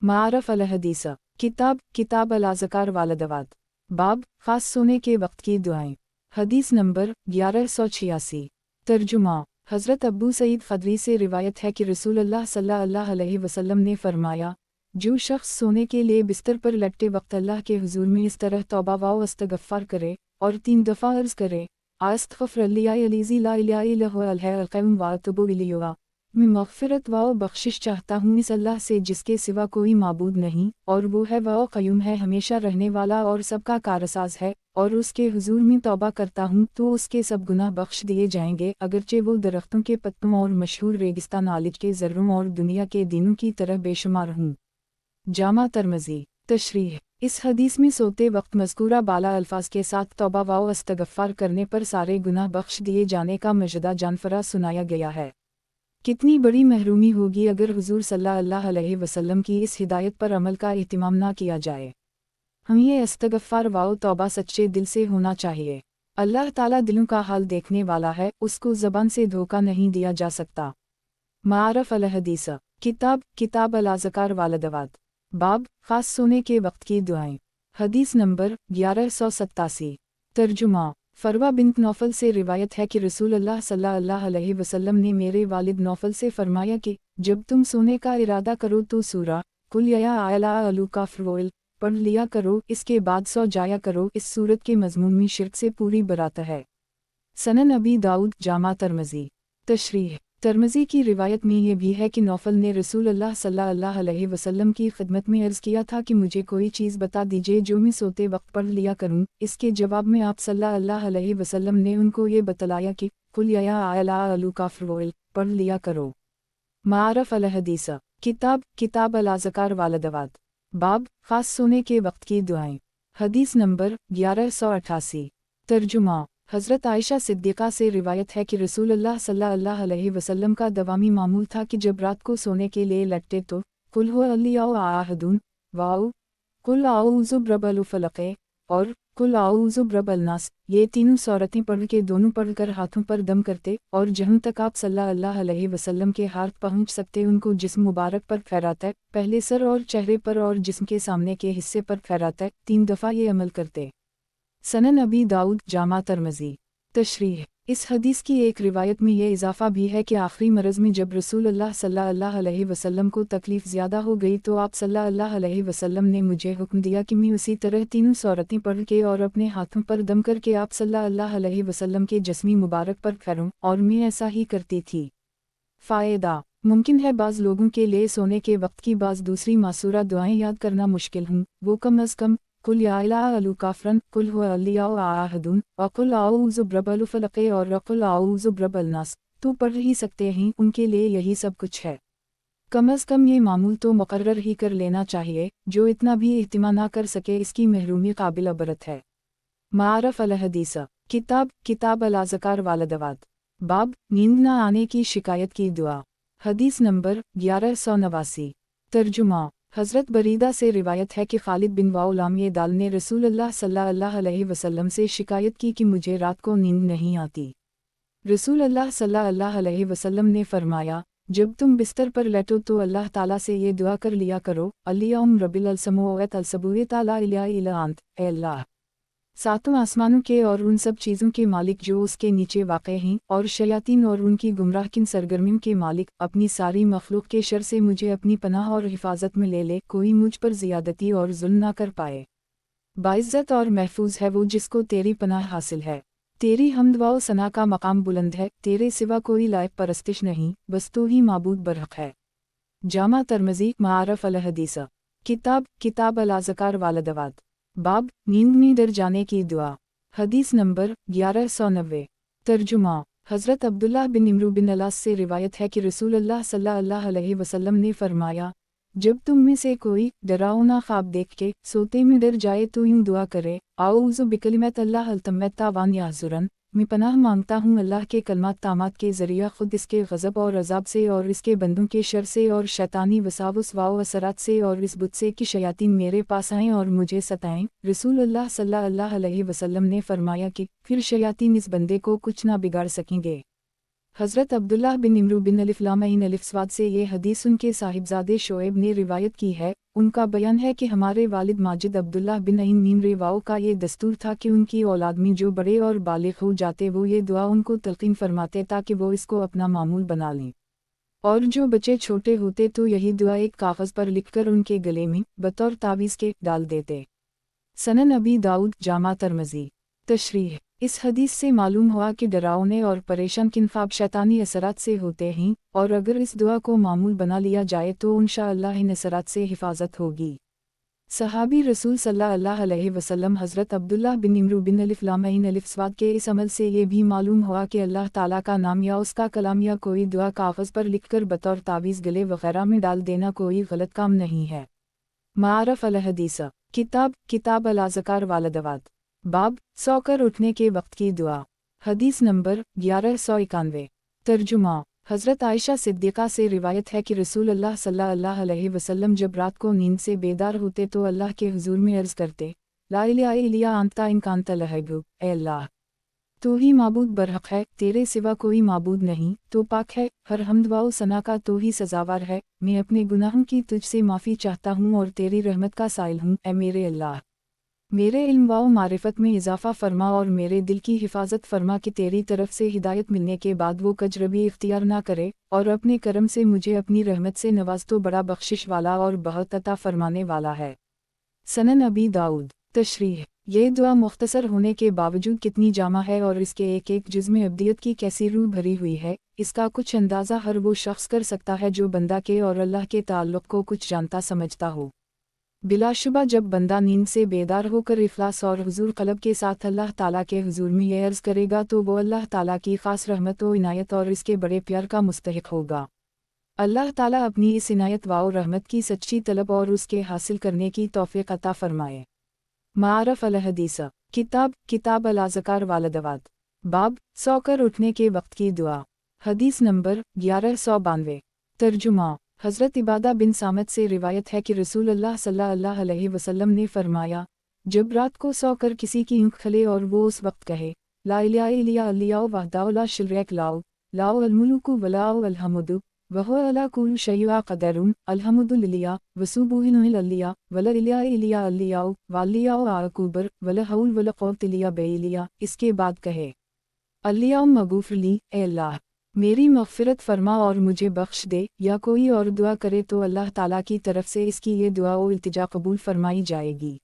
S1: मारफ़ अल हदीस। किताब अल अज़कार वालदवात। बाब ख़ास सोने के वक्त की दुआएं। हदीस नंबर 1186। तर्जुमा। हज़रत अबू सईद ख़दरी से रिवायत है कि रसूलुल्लाह सल्लल्लाहु अलैहि वसल्लम ने फरमाया, जो शख्स सोने के लिए बिस्तर पर लटते वक्त अल्लाह के हुज़ूर में इस तरह तौबा व इस्तग़फ़ार करे और 3 दफ़ा अर्ज़ करे, अस्तग़फ़िरुल्लाहल्लज़ी ला इलाहा इल्ला हुवल हय्युल क़य्यूम व अतूबु इलैहि, मैं मग़फ़िरत व बख़्शिश चाहता हूँ इस अल्लाह से जिसके सिवा कोई माबूद नहीं, और वो है व क़य्यूम है, हमेशा रहने वाला और सबका कारसाज़ है, और उसके हुज़ूर में तौबा करता हूँ तो उसके सब गुनाह बख्श दिए जाएंगे, अगरचे वो दरख्तों के पत्तों और मशहूर रेगिस्तान आलिज के ज़र्रों और दुनिया के दिनों की तरह बेशुमार हूँ। जामा तरमज़ी। तशरीह। इस हदीस में सोते वक्त मज़कूरा बाला अल्फाज के साथ तौबा व इस्तग़फ़ार करने पर सारे गुनाह बख्श दिए जाने का मजदा जानफरा सुनाया गया है। कितनी बड़ी महरूमी होगी अगर हुज़ूर सल्लल्लाहु अलैहि वसल्लम की इस हिदायत पर अमल का एहतिमाम ना किया जाए। हम ये इस्तग़फ़ार व तौबा सच्चे दिल से होना चाहिए। अल्लाह ताला दिलों का हाल देखने वाला है, उसको ज़बान से धोखा नहीं दिया जा सकता। मारफ़ अल हदीस। किताब अल अज़कार वालदवात। बाब ख़ास सोने के वक्त की दुआएं। हदीस नंबर 1187। तर्जुमा। फरवा बिन्त नौफल से रिवायत है कि रसूलुल्लाह सल्लल्लाहु अलैहि वसल्लम ने मेरे वालिद नौफल से फरमाया कि जब तुम सोने का इरादा करो तो सूरा कुल या आला अलू काफ़िर पढ़ लिया करो, इसके बाद सो जाया करो। इस सूरत के मज़मून में शिर्क से पूरी बरात है। सनन अबी दाऊद। जामा तरमज़ी। तशरीह। तरमज़ी की रिवायत में ये भी है कि नौफल ने रसूलुल्लाह सल्लल्लाहु अलैहि वसल्लम की खिदमत में अर्ज़ किया था कि मुझे कोई चीज़ बता दीजिए जो मैं सोते वक्त पढ़ लिया करूं। इसके जवाब में आप सल्लल्लाहु अलैहि वसल्लम ने उनको ये बतलाया कि कुल या आला अलू काफ़िर पढ़ लिया करो। मारफ़ अल हदीस। किताब अल अज़कार वालदवात। बाब ख़ास सोने के वक्त की दुआएं। हदीस नंबर 1188। तर्जुमा। हज़रत आयशा सिद्दीक़ा से रिवायत है कि रसूलुल्लाह सल्लल्लाहु अलैहि वसल्लम का दवामी मामूल था कि जब रात को सोने के लिए लटते तो कुल हुवल्लाहु अहद वाउ कुल आऊज़ु बिरब्बिल फ़लक़ और कुल आऊज़ु बिरब्बिन नास, ये तीनों सूरतें पढ़ के दोनों पढ़कर हाथों पर दम करते और जहाँ तक आप सल्लल्लाहु अलैहि वसल्लम के हाथ पहुँच सकते उनको जिस्म मुबारक पर फहराते, पहले सर और चेहरे पर और जिस्म के सामने के हिस्से पर फहराते, 3 दफ़ा ये अमल करते। सनन अबी दाऊद। जामा तरमज़ी। तशरीह। इस हदीस की एक रिवायत में ये इजाफ़ा भी है कि आखिरी मरज़ में जब रसूलुल्लाह सल्लल्लाहु अलैहि वसल्लम को तकलीफ़ ज़्यादा हो गई तो आप सल्लल्लाहु अलैहि वसल्लम ने मुझे हुक्म दिया कि मैं उसी तरह तीनों सूरतें पढ़ के और अपने हाथों पर दम करके आप सल्लल्लाहु अलैहि वसल्लम के जिस्मी मुबारक पर फहरूं, और मैं ऐसा ही करती थी। फ़ायदा। मुमकिन है बाज़ लोगों के लिए सोने के वक्त की बाज़ दूसरी मासूरा दुआएं याद करना मुश्किल हूँ, वो कम अज़ कम कुल या अलू काफ़िरन कुल हुवल्लाहु अहद व कुल आऊज़ु बिरब्बिल फ़लक़ और कुल आऊज़ु बिरब्बिन नास तो पढ़ ही सकते हैं, उनके लिए यही सब कुछ है। कम अज़ कम ये मामूल तो मुकर्रर ही कर लेना चाहिए, जो इतना भी इहतिमाम ना कर सके इसकी महरूमी काबिल बरत है। मारफ़ अल हदीस। किताब अल अज़कार वालदवात। बाब नींद न आने की शिकायत की दुआ। हदीस नंबर 1189। तर्जुमा। हज़रत बरीदा से रिवायत है कि खालिद बिन वाउलाम ये दाल ने रसूलुल्लाह सल्लल्लाहु अलैहि वसल्लम से शिकायत की कि मुझे रात को नींद नहीं आती। रसूलुल्लाह सल्लल्लाहु अलैहि वसल्लम ने फरमाया, जब तुम बिस्तर पर लेटो तो अल्लाह ताला से ये दुआ कर लिया करो, अल्लाहुम्मा रब्बिल समावाति वल अर्ज़ ला इलाहा इल्ला अंत, ए अल्लाह, सातों आसमानों के और उन सब चीज़ों के मालिक जो उसके नीचे वाक़े हैं, और शयातीन और उनकी गुमराहकिन सरगर्मियों के मालिक, अपनी सारी मखलूक के शर से मुझे अपनी पनाह और हिफाजत में ले ले, कोई मुझ पर ज़ियादती और जुल्म ना कर पाए। बाइज़्ज़त और महफूज है वो जिसको तेरी पनाह हासिल है। तेरी हम्द व सना का मकाम बुलंद है, तेरे सिवा कोई लायक परस्तिश नहीं, बस तू ही माबूद बरहक है। जामा तरमज़ी। मारफ़ अल हदीस। किताब अल अज़कार वालदवात। बाब नींद में डर जाने की दुआ। हदीस नंबर 1190। तर्जुमा। हज़रत अब्दुल्लाह बिन इमरू बिन अलास से रिवायत है कि रसूल अल्लाह सल्लल्लाहु अलैहि वसल्लम ने फरमाया, जब तुम में से कोई डरावना ख्वाब देख के सोते में डर जाए तो यूं दुआ करे, आऊज़ु बिकलिमत अल्लाह अल्तम्मत वान याज़ुरन, मैं पनाह मांगता हूँ अल्लाह के कलमात तामात के ज़रिया ख़ुद इसके गज़ब और अज़ाब से और इसके बंदों के शर से और शैतानी वसावस व असरात से और इस बुत से कि शयातीन मेरे पास आएँ और मुझे सताएं। रसूल अल्लाह सल्लल्लाहु अलैहि वसल्लम ने फरमाया कि फिर शयातीन इस बंदे को कुछ ना बिगाड़ सकेंगे। हज़रत अब्दुल्लाह बिन इमरू बिन अलिफ़लामईन अलिफ़स्वाद से ये हदीस उनके साहिबजादे शोएब ने रिवायत की है। उनका बयान है कि हमारे वालिद माजिद अब्दुल्लाह बिन अईन मीम रेवाओं का ये दस्तूर था कि उनकी औलाद में जो बड़े और बालिग हो जाते वो ये दुआ उनको तलक़ीन फरमाते ताकि वो इसको अपना मामूल बना लें, और जो बच्चे छोटे होते तो यही दुआ एक कागज़ पर लिखकर उनके गले में बतौर तावीज़ के डाल देते। सनन अबी दाऊद जामा तिर्मिज़ी। तशरीह। इस हदीस से मालूम हुआ कि डरावने और परेशान किन ख्वाब शैतानी असरात से होते हैं, और अगर इस दुआ को मामूल बना लिया जाए तो इंशाअल्लाह इन असरात से हिफाजत होगी। सहाबी रसूल सल्लल्लाहु अलैहि वसल्लम हज़रत अब्दुल्लाह बिन इमरू बिन अलिफ़लामईन अलिफ़स्वाद के इस अमल से ये भी मालूम हुआ कि अल्लाह ताला का नाम या उसका कलाम या कोई दुआ कागज़ पर लिखकर बतौर तावीज़ गले वग़ैरह में डाल देना कोई गलत काम नहीं है। मारफ़ अल हदीस। किताब अल अज़कार वालदवात। बाब सोकर उठने के वक्त की दुआ। हदीस नंबर 1191। तर्जुमा। हज़रत आयशा सिद्दीक़ा से रिवायत है कि रसूल अल्लाह सल्लल्लाहु अलैहि वसल्लम जब रात को नींद से बेदार होते तो अल्लाह के हुजूर में अर्ज़ करते, ला इलाहा इल्ला अंता इन कांता लहबु, ए अल्लाह, तू ही माबूद बरहक है, तेरे सिवा कोई माबूद नहीं, तो पाक है, हर हम्द व सना का तो ही सजावार है, मैं अपने गुनाहों की तुझसे माफ़ी चाहता हूँ और तेरी रहमत का साइल हूँ। ए मेरे अल्लाह, मेरे इल्म व मारिफत में इजाफ़ा फरमा और मेरे दिल की हिफाजत फरमा कि तेरी तरफ से हिदायत मिलने के बाद वो कजरबी इख्तियार ना करे, और अपने करम से मुझे अपनी रहमत से नवाज तो बड़ा बख्शिश वाला और बहुत अता फरमाने वाला है। सनन अबी दाऊद। तशरीह। ये दुआ मुख्तसर होने के बावजूद कितनी जामा है और इसके एक एक जुज़ में अब्दियत की कैसी रूह भरी हुई है, इसका कुछ अंदाज़ा हर वो शख्स कर सकता है जो बंदा के और अल्लाह के ताल्लुक़ को कुछ जानता समझता हो। बिलाशुबा जब बंदा नींद से बेदार होकर इफ़लास और हुजूर क़ल्ब के साथ अल्लाह ताला के हुजूर में ये अर्ज़ करेगा तो वो अल्लाह ताला की ख़ास रहमत व इनायत और इसके बड़े प्यार का मुस्तहिक़ होगा। अल्लाह ताला अपनी इस इनायत व रहमत की सच्ची तलब और उसके हासिल करने की तौफ़ीक़ अता फ़रमाए। मारफ़ अल हदीस। किताब अल अज़कार वालदवात। बाब सोकर उठने के वक्त की दुआ। हदीस नंबर 1192। तर्जुमा। हज़रत इबादा बिन सामत से रिवायत है कि रसूल अल्लाह सल्लल्लाहु अलैहि वसल्लम ने फरमाया, जब रात को सोकर किसी की आँख खले और वो उस वक्त कहे, ला इलाहा इल्ला अल्लाहु वहदहु ला शरीक लहु, लहु अल मुल्कु व लहु अल हम्दु, व हुवा अला कुल्लि शैइन क़दीर, अल्हम्दु लिल्लाह व सुब्हान लिल्लाह व ला इलाहा इल्ला अल्लाहु वल्लाहु अकबर व ला हौल व ला क़ुव्वता इल्ला बिल्लाह। इसके बाद कहे, अल्लाहुम्मा मग़फ़िर ली, ए अल्लाह, मेरी मग़फ़िरत फरमा और मुझे बख्श दे, या कोई और दुआ करे तो अल्लाह ताला की तरफ से इसकी ये दुआ व इल्तिजा कबूल फरमाई जाएगी।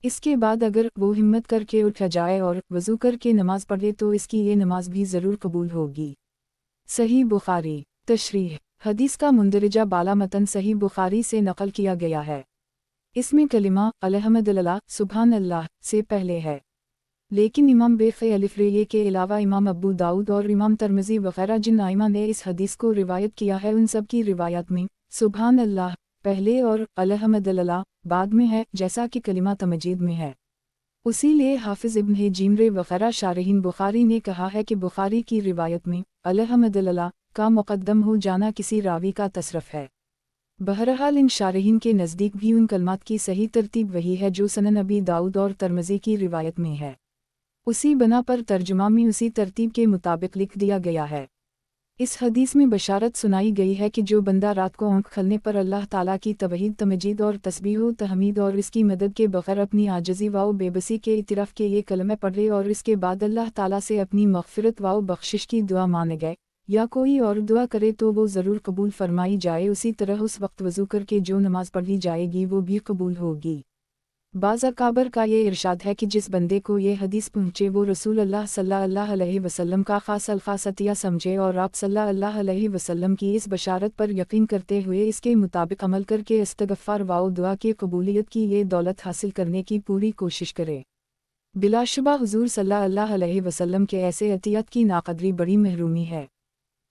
S1: इसके बाद अगर वो हिम्मत करके उठ जाए और वज़ू करके नमाज पढ़े तो इसकी ये नमाज भी ज़रूर कबूल होगी। सही बुखारी। तशरीह। हदीस का मुंदरजा बाला मतन सही बुखारी से नक़ल किया गया है। इसमें कलिमा अल्हम्दुलिल्लाह सुभान अल्लाह से पहले है, लेकिन इमाम बेफ़े अलिफ़्रेये के अलावा इमाम अबू दाऊद और इमाम तिर्मिज़ी वग़ैरह जिन आइमा ने इस हदीस को रिवायत किया है उन सब की रिवायत में सुभान अल्लाह पहले और अल्हम्दुलिल्लाह बाद में है, जैसा कि कलिमा तमजीद में है। उसी लिए हाफिज़ इब्न जीमरे वग़ैरह शारहीन बुखारी ने कहा है कि बुखारी की रिवायत में अल्हम्दुलिल्लाह का मुक़द्दम हो जाना किसी रावी का तसरफ़ है। बहरहाल इन शारहीन के नज़दीक भी उन कलमात की सही तरतीब वही है जो सनन अबी दाऊद और तिर्मिज़ी की रिवायत में है। उसी बना पर तर्जुमा में उसी तरतीब के मुताबिक लिख दिया गया है। इस हदीस में बशारत सुनाई गई है कि जो बंदा रात को आँख खलने पर अल्लाह ताला की तवहीद तमजीद और तस्बीह व तहमीद और इसकी मदद के बग़ैर अपनी आजिज़ी व बेबसी के इतिराफ़ के ये कलमे पढ़े और इसके बाद अल्लाह ताला से अपनी मग़फ़िरत व बख्शिश की दुआ मांगे गए या कोई और दुआ करे तो वो ज़रूर कबूल फरमाई जाए। उसी तरह उस वक्त वज़ू करके जो नमाज़ पढ़ी जाएगी वो भी कबूल होगी। बाज़ अकाबर का ये इरशाद है कि जिस बंदे को ये हदीस पहुँचे वो रसूल अल्लाह सल्लल्लाहु अलैहि वसल्लम का ख़ास अल्फ़ासतिया समझे और आप सल्लल्लाहु अलैहि वसल्लम की इस बशारत पर यकीन करते हुए इसके मुताबिक अमल करके इस्तग़फ़ार व दुआ की कबूलियत की ये दौलत हासिल करने की पूरी कोशिश करे। बिलाशुबा हुजूर सल्लल्लाहु अलैहि वसल्लम के ऐसे अतियत की नाकदरी बड़ी महरूमी है।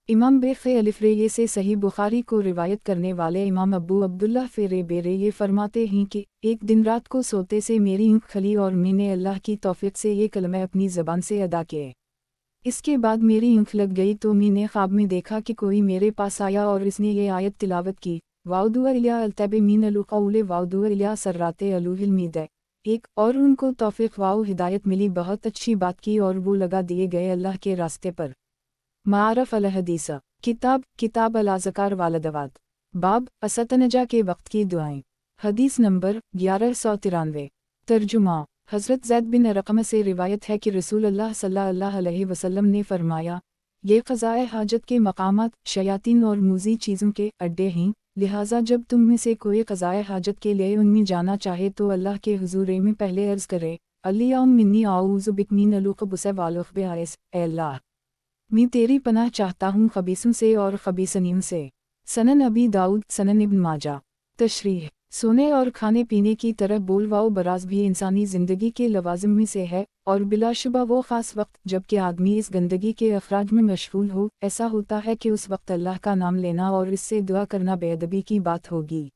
S1: इमाम बेफ़े अलिफ़रेये से सही बुखारी को रिवायत करने वाले इमाम अबू अब्दुल्लाह फ़ेरे बेरे ये फरमाते हैं कि एक दिन रात को सोते से मेरी ऊँख खली और मैंने अल्लाह की तौफ़ीक़ से ये कलमे अपनी ज़बान से अदा किए। इसके बाद मेरी ऊँख लग गई तो मैंने ख्वाब में देखा कि कोई मेरे पास आया और इसने ये आयत तिलावत की, वाउदुआ इल्या अल्तबे मीन अलुक़ौले वाउदुआ इल्या सर्राते अलुहिल मीद। एक और उनको तौफ़ीक़ वाउ हिदायत मिली, बहुत अच्छी बात की और वो लगा दिए गए अल्लाह के रास्ते पर। मारफ अल हदीस किताब अल अज़कार वालदवात बाब असतनजा के वक्त की दुआएं। हदीस नंबर 1193। तर्जुमा हज़रत ज़ैद बिन अरक़म से रिवायत है कि रसूल अल्लाह सल्लल्लाहु अलैहि वसल्लम ने फरमाया, ये क़ज़ाए हाजत के मकामात शयातीन और मूज़ी चीज़ों के अड्डे हैं, लिहाजा जब तुम में से कोई क़ज़ाए हाजत के लिए उनमें जाना चाहे तो अल्लाह के हुज़ूर में पहले अर्ज़ करे, अल्लाहुम्मा मिन्नी आऊज़ु बिक मिन अलुख़ुबुस वल-ख़ुबाइस, ऐ अल्लाह मैं तेरी पनाह चाहता हूँ खबीसों से और खबीसनियों से। सनन अबी दाऊद सनन इब्न माजा। तशरीह सोने और खाने पीने की तरह बोलवाओ बराज भी इंसानी ज़िंदगी के लवाज़िम में से है, और बिलाशुबा वो ख़ास वक्त जबकि आदमी इस गंदगी के अखराज में मशगूल हो, ऐसा होता है कि उस वक्त अल्लाह का नाम लेना और इससे दुआ करना बेअदबी की बात होगी।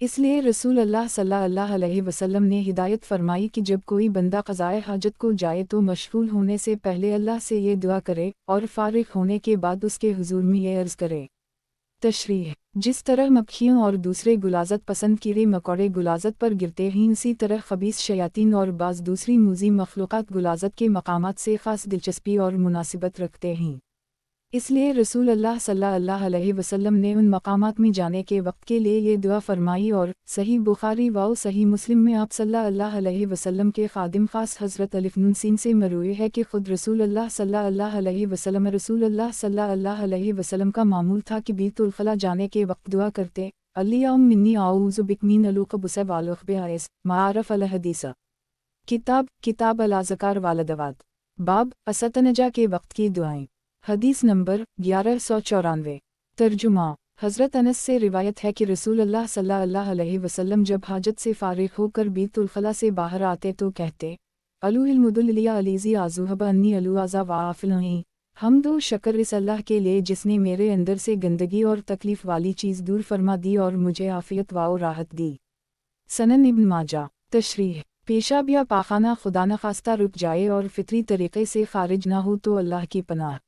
S1: इसलिए रसूल अल्लाह सल्लल्लाहु अलैहि वसल्लम ने हिदायत फरमाई कि जब कोई बंदा क़ज़ाए हाजत को जाए तो मशगूल होने से पहले अल्लाह से ये दुआ करे और फ़ारिग होने के बाद उसके हुजूर में ये अर्ज़ करे। तशरीह जिस तरह मक्खियों और दूसरे गुलाज़त पसंद कीड़े मकोड़े गुलाज़त पर गिरते हैं, उसी तरह खबीस शयातीन और बाज़ दूसरी मूज़ी मखलूक़ात गुलाज़त के मकामात से ख़ास दिलचस्पी और मुनासिबत रखते हैं। इसलिए रसूल अल्लाह सल्लल्लाहु अलैहि वसल्लम ने उन मकामात में जाने के वक्त के लिए ये दुआ फरमाई। और सही बुखारी व सही मुस्लिम में आप सल्लल्लाहु अलैहि वसल्लम के खादिम ख़ास हज़रत अलिफ़नुन से मरवी है कि ख़ुद रसूल अल्लाह सल्लल्लाहु अलैहि वसल्लम का मामूल था कि बैतुल ख़ला जाने के वक्त दुआ करते, अल्लाहुम्मा मिन्नी आऊज़ु बिक मिन अलुक़ुबुस वल-ख़ुबाइस। मारफ अल हदीस किताब अल अज़कार वालदवात बाब असतनजा के वक्त की दुआएं। हदीस नंबर 1194। तर्जुमा हज़रत अनस से रिवायत है कि रसूल अल्लाह सल्लल्लाहु अलैहि वसल्लम जब हाजत से फ़ारिग होकर बैतुल ख़ला से बाहर आते तो कहते, अलुहिल मुदुल्लिया अलीज़ी आज़ुहब अन्नी अलुआज़ा वाफ़िलही। हमदो शक्र इस अल्लाह के लिए जिसने मेरे अंदर से गंदगी और तकलीफ़ वाली चीज़ दूर फरमा दी और मुझे आफ़ियत व राहत दी। सनन इब्न माजा। तशरीह पेशाब या पाखाना खुदा न खास्ता रुक जाए और फितरी तरीक़े से ख़ारिज ना हो तो अल्लाह की पनाह।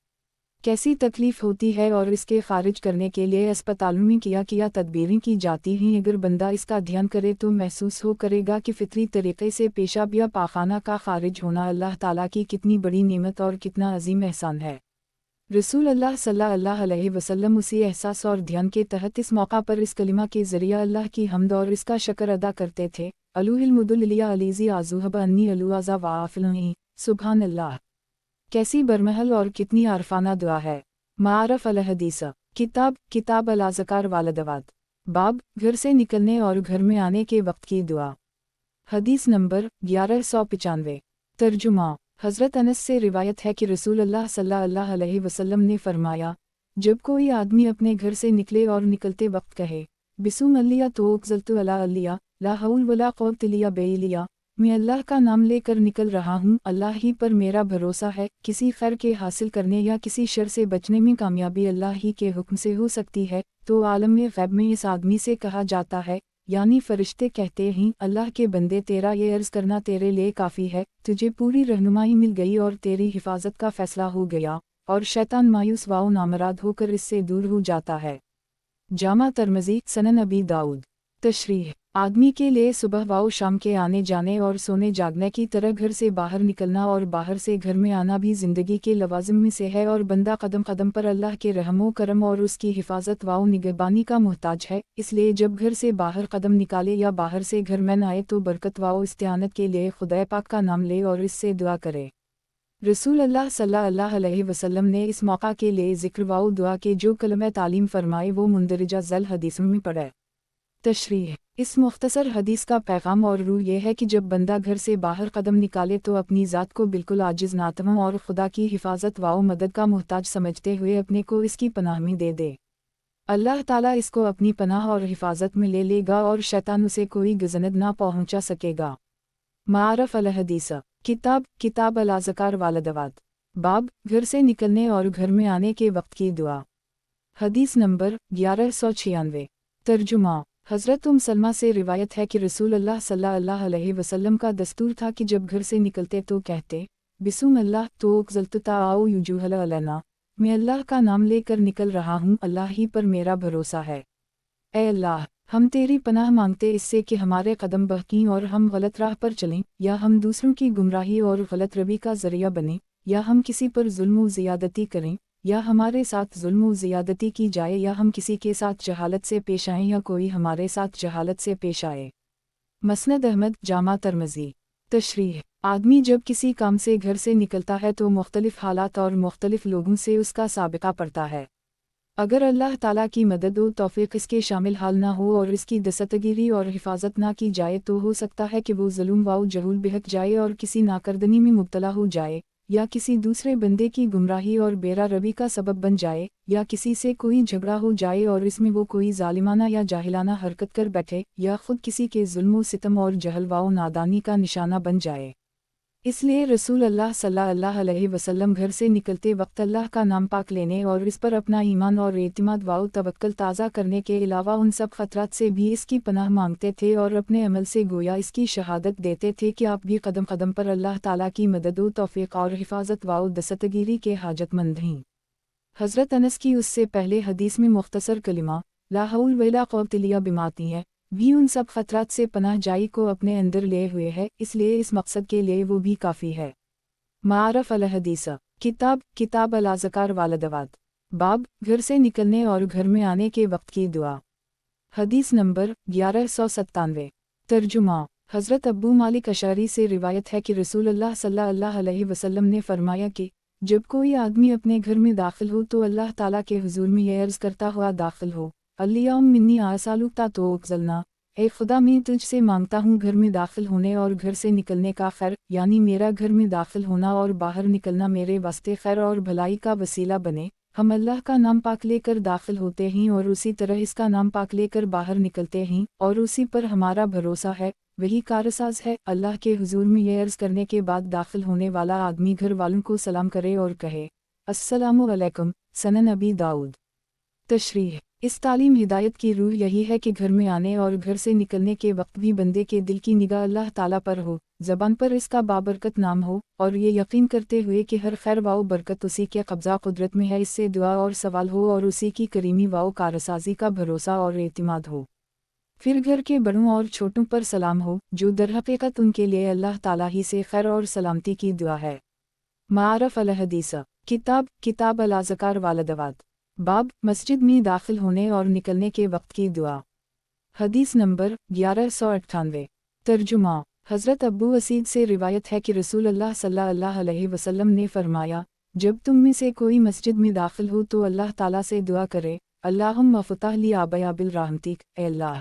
S1: कैसी तकलीफ़ होती है और इसके ख़ारिज करने के लिए अस्पतालों में किया तदबीरें की जाती हैं। अगर बंदा इसका ध्यान करे तो महसूस हो करेगा कि फितरी तरीक़े से पेशाब या पाखाना का ख़ारिज होना अल्लाह ताला की कितनी बड़ी नेमत और कितना अजीम एहसान है। रसूल अल्लाह सल्लल्लाहु अलैहि वसल्लम उसी एहसास और ध्यान के तहत इस मौका पर इस कलिमा के ज़रिया अल्लाह की हम्द और इसका शक्र अदा करते थे, अलुहिल मुदुल्लिया अलीज़ी आज़ुहब अन्नी अलुआज़ा वाफ़िलही। सुबहान अल्लाह, कैसी बरमहल और कितनी आरफाना दुआ है। मारफ अल हदीस किताब अल अज़कार वालदवात बाब घर से निकलने और घर में आने के वक्त की दुआ। हदीस नंबर 1195। तर्जुमा हज़रत अनस से रिवायत है कि रसूल अल्लाह सल्लल्लाहु अलैहि वसल्लम ने फरमाया, जब कोई आदमी अपने घर से निकले और निकलते वक्त कहे, बिस्म अल्लिया तवक्कलतु अला अल्लिया ला हौल वला क़ुव्वता इल्ला बिल्लाह, मैं अल्लाह का नाम लेकर निकल रहा हूँ, अल्लाह ही पर मेरा भरोसा है, किसी खैर के हासिल करने या किसी शर से बचने में कामयाबी अल्लाह ही के हुक्म से हो सकती है, तो आलम ग़ैब में इस आदमी से कहा जाता है, यानी फरिश्ते कहते हैं, अल्लाह के बंदे तेरा ये अर्ज़ करना तेरे लिए काफ़ी है, तुझे पूरी रहनुमाई मिल गई और तेरी हिफाजत का फ़ैसला हो गया, और शैतान मायूस व नामराद होकर इससे दूर हो जाता है। जामा तिर्मिज़ी सनन अबी दाऊद। तशरीह आदमी के लिए सुबह व शाम के आने जाने और सोने जागने की तरह घर से बाहर निकलना और बाहर से घर में आना भी ज़िंदगी के लवाज़िम में से है, और बंदा कदम कदम पर अल्लाह के रहमो करम और उसकी हिफाजत व निगहबानी का मोहताज है। इसलिए जब घर से बाहर कदम निकाले या बाहर से घर में आए तो बरकत व इस्तिआनत के लिए खुदा पाक का नाम ले और इससे दुआ करे। रसूल अल्लाह सल्लल्लाहु अलैहि वसल्लम ने इस मौका के लिए ज़िक्र व दुआ के जो कलमे तालीम फरमाए वो मुंदरजा ज़ल हदीसों में पढ़े। तशरीह इस मुख्तसर हदीस का पैगाम और रूह यह है कि जब बंदा घर से बाहर कदम निकाले तो अपनी ज़ात को बिल्कुल आजिज़ नातवा और खुदा की हिफाजत व मदद का मोहताज समझते हुए अपने को इसकी पनाह में दे दे। अल्लाह ताला इसको अपनी पनाह और हिफाजत में ले लेगा और शैतान उसे कोई गज़नद ना पहुँचा सकेगा। मारफ अल हदीस किताब अल-अज़कार वालदवात। बाब, घर से निकलने और घर में आने के वक्त की दुआ। हदीस नंबर 1196। तर्जुमा। हज़रत सलमा से रिवायत है कि रसूलुल्लाह सल्लल्लाहु अलैहि वसल्लम का दस्तूर था कि जब घर से निकलते तो कहते, बिस्मिल्लाह तो ज़ल्तताओ युजूहल अलना, मैं अल्लाह का नाम लेकर निकल रहा हूँ, अल्लाह ही पर मेरा भरोसा है। ऐ अल्लाह, हम तेरी पनाह मांगते इससे कि हमारे कदम बहकीं और हम गलत राह पर चलें, या हम दूसरों की गुमराही और गलत रवी का ज़रिया बनें, या हम किसी पर जुल्म व ज़ियादती करें, या हमारे साथ जुल्म व ज़ियादती की जाए, या हम किसी के साथ जहालत से पेश आएँ या कोई हमारे साथ जहालत से पेश आए। मसनद अहमद, जामा तरमज़ी। तशरीह। आदमी जब किसी काम से घर से निकलता है तो मुख्तलिफ हालात और मुख्तलिफ लोगों से उसका साबिका पड़ता है। अगर अल्लाह ताला की मदद व तौफीक इसके शामिल हाल ना हो और इसकी दस्तगिरी और हिफाजत ना की जाए तो हो सकता है कि वो ज़ुल्म व जहूल बहक जाए और किसी नाकर्दनी में मुब्तला हो जाए, या किसी दूसरे बंदे की गुमराही और बेरा रवी का सबब बन जाए, या किसी से कोई झगड़ा हो जाए और इसमें वो कोई जालिमाना या जाहिलाना हरकत कर बैठे, या खुद किसी के जुल्म व सितम और जहल व नादानी का निशाना बन जाए। इसलिए रसूल अल्लाह सल्लल्लाहु अलैहि वसल्लम घर से निकलते वक्त अल्लाह का नाम पाक लेने और इस पर अपना ईमान और एतिमाद व तवक्कुल ताज़ा करने के अलावा उन सब ख़तरात से भी इसकी पनाह मांगते थे और अपने अमल से गोया इसकी शहादत देते थे कि आप भी कदम कदम पर अल्लाह ताला की मदद व तौफीक और हिफाजत व दस्तगिरी के हाजतमंद हैं। हज़रत अनस की उससे पहले हदीस में मुख्तसर कलिमा ला हौल वला क़ुव्वत इल्ला बिल्लाह है, भी उन सब ख़तरात से पनाह जाई को अपने अंदर लिए हुए है, इसलिए इस मकसद के लिए वो भी काफ़ी है। मारफ अल हदीसा। किताब अल-अज़कार वालदवात। बाब, घर से निकलने और घर में आने के वक्त की दुआ। हदीस नंबर 1197। तर्जुमा। हज़रत अब्बू मालिक अशअरी से रिवायत है कि रसूलुल्लाह सल्लल्लाहु अलैहि वसल्लम ने फरमाया कि जब कोई आदमी अपने घर में दाखिल हो तो अल्लाह ताला के हुजूर में यह अर्ज़ करता हुआ दाखिल हो, अल्लाहुम्मा मिन्नी आसालुका तो उक्ज़लना, ए खुदा मैं तुझसे मांगता हूँ घर में दाखिल होने और घर से निकलने का खैर, यानी मेरा घर में दाखिल होना और बाहर निकलना मेरे वास्ते खैर और भलाई का वसीला बने। हम अल्लाह का नाम पाक लेकर दाखिल होते हैं और उसी तरह इसका नाम पाक लेकर बाहर निकलते हैं, और उसी पर हमारा भरोसा है, वही कारसाज है। अल्लाह के हुजूर में यह अर्ज़ करने के बाद दाखिल होने वाला आदमी घर वालों को सलाम करे और कहे, अस्सलामु अलैकुम। सनन अबी दाऊद। तशरीह। इस तालीम हिदायत की रूह यही है कि घर में आने और घर से निकलने के वक्त भी बंदे के दिल की निगाह अल्लाह ताला पर हो, ज़बान पर इसका बाबरकत नाम हो, और ये यकीन करते हुए कि हर खैर व बरकत उसी के कब्ज़ा कुदरत में है, इससे दुआ और सवाल हो और उसी की करीमी व कारसाजी का भरोसा और एतिमाद हो। फिर घर के बड़ों और छोटों पर सलाम हो, जो दरहकीकत उनके लिए अल्लाह ताला ही से खैर और सलामती की दुआ है। मारफ अल हदीसा। किताब अल-अज़कार वालदवात। बाब, मस्जिद में दाखिल होने और निकलने के वक्त की दुआ। हदीस नंबर 1198। तर्जुमा। हज़रत अब्बू असीद से रिवायत है कि रसूलुल्लाह सल्लल्लाहु अलैहि वसल्लम ने फरमाया, जब तुम में से कोई मस्जिद में दाखिल हो तो अल्लाह ताला से दुआ करे, अल्लाहुम्मा फ़तह ली आबया बिल रहमतिक, ऐ अल्लाह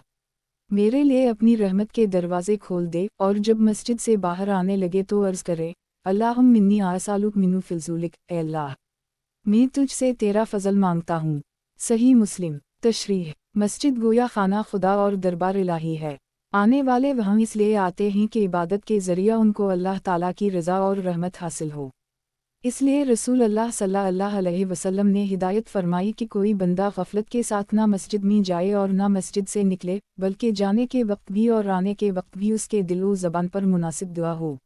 S1: मेरे लिए अपनी रहमत के दरवाज़े खोल दे, और जब मस्जिद से बाहर आने लगे तो अर्ज़ करे, अल्लाहुम्मा मिन्नी आसालुक मिन्नु फिज़ुलिक, ऐ अल्लाह मैं तुझसे तेरा फ़ज़ल मांगता हूँ। सही मुस्लिम। तशरीह। मस्जिद गोया खाना खुदा और दरबार इलाही है। आने वाले वहाँ इसलिए आते हैं कि इबादत के ज़रिया उनको अल्लाह ताला की रज़ा और रहमत हासिल हो। इसलिए रसूल अल्लाह सल्लल्लाहु अलैहि वसल्लम ने हिदायत फरमाई कि कोई बंदा गफलत के साथ ना मस्जिद में जाए और ना मस्जिद से निकले, बल्कि जाने के वक्त भी और आने के वक्त भी उसके दिल व ज़बान पर मुनासिब दुआ हो।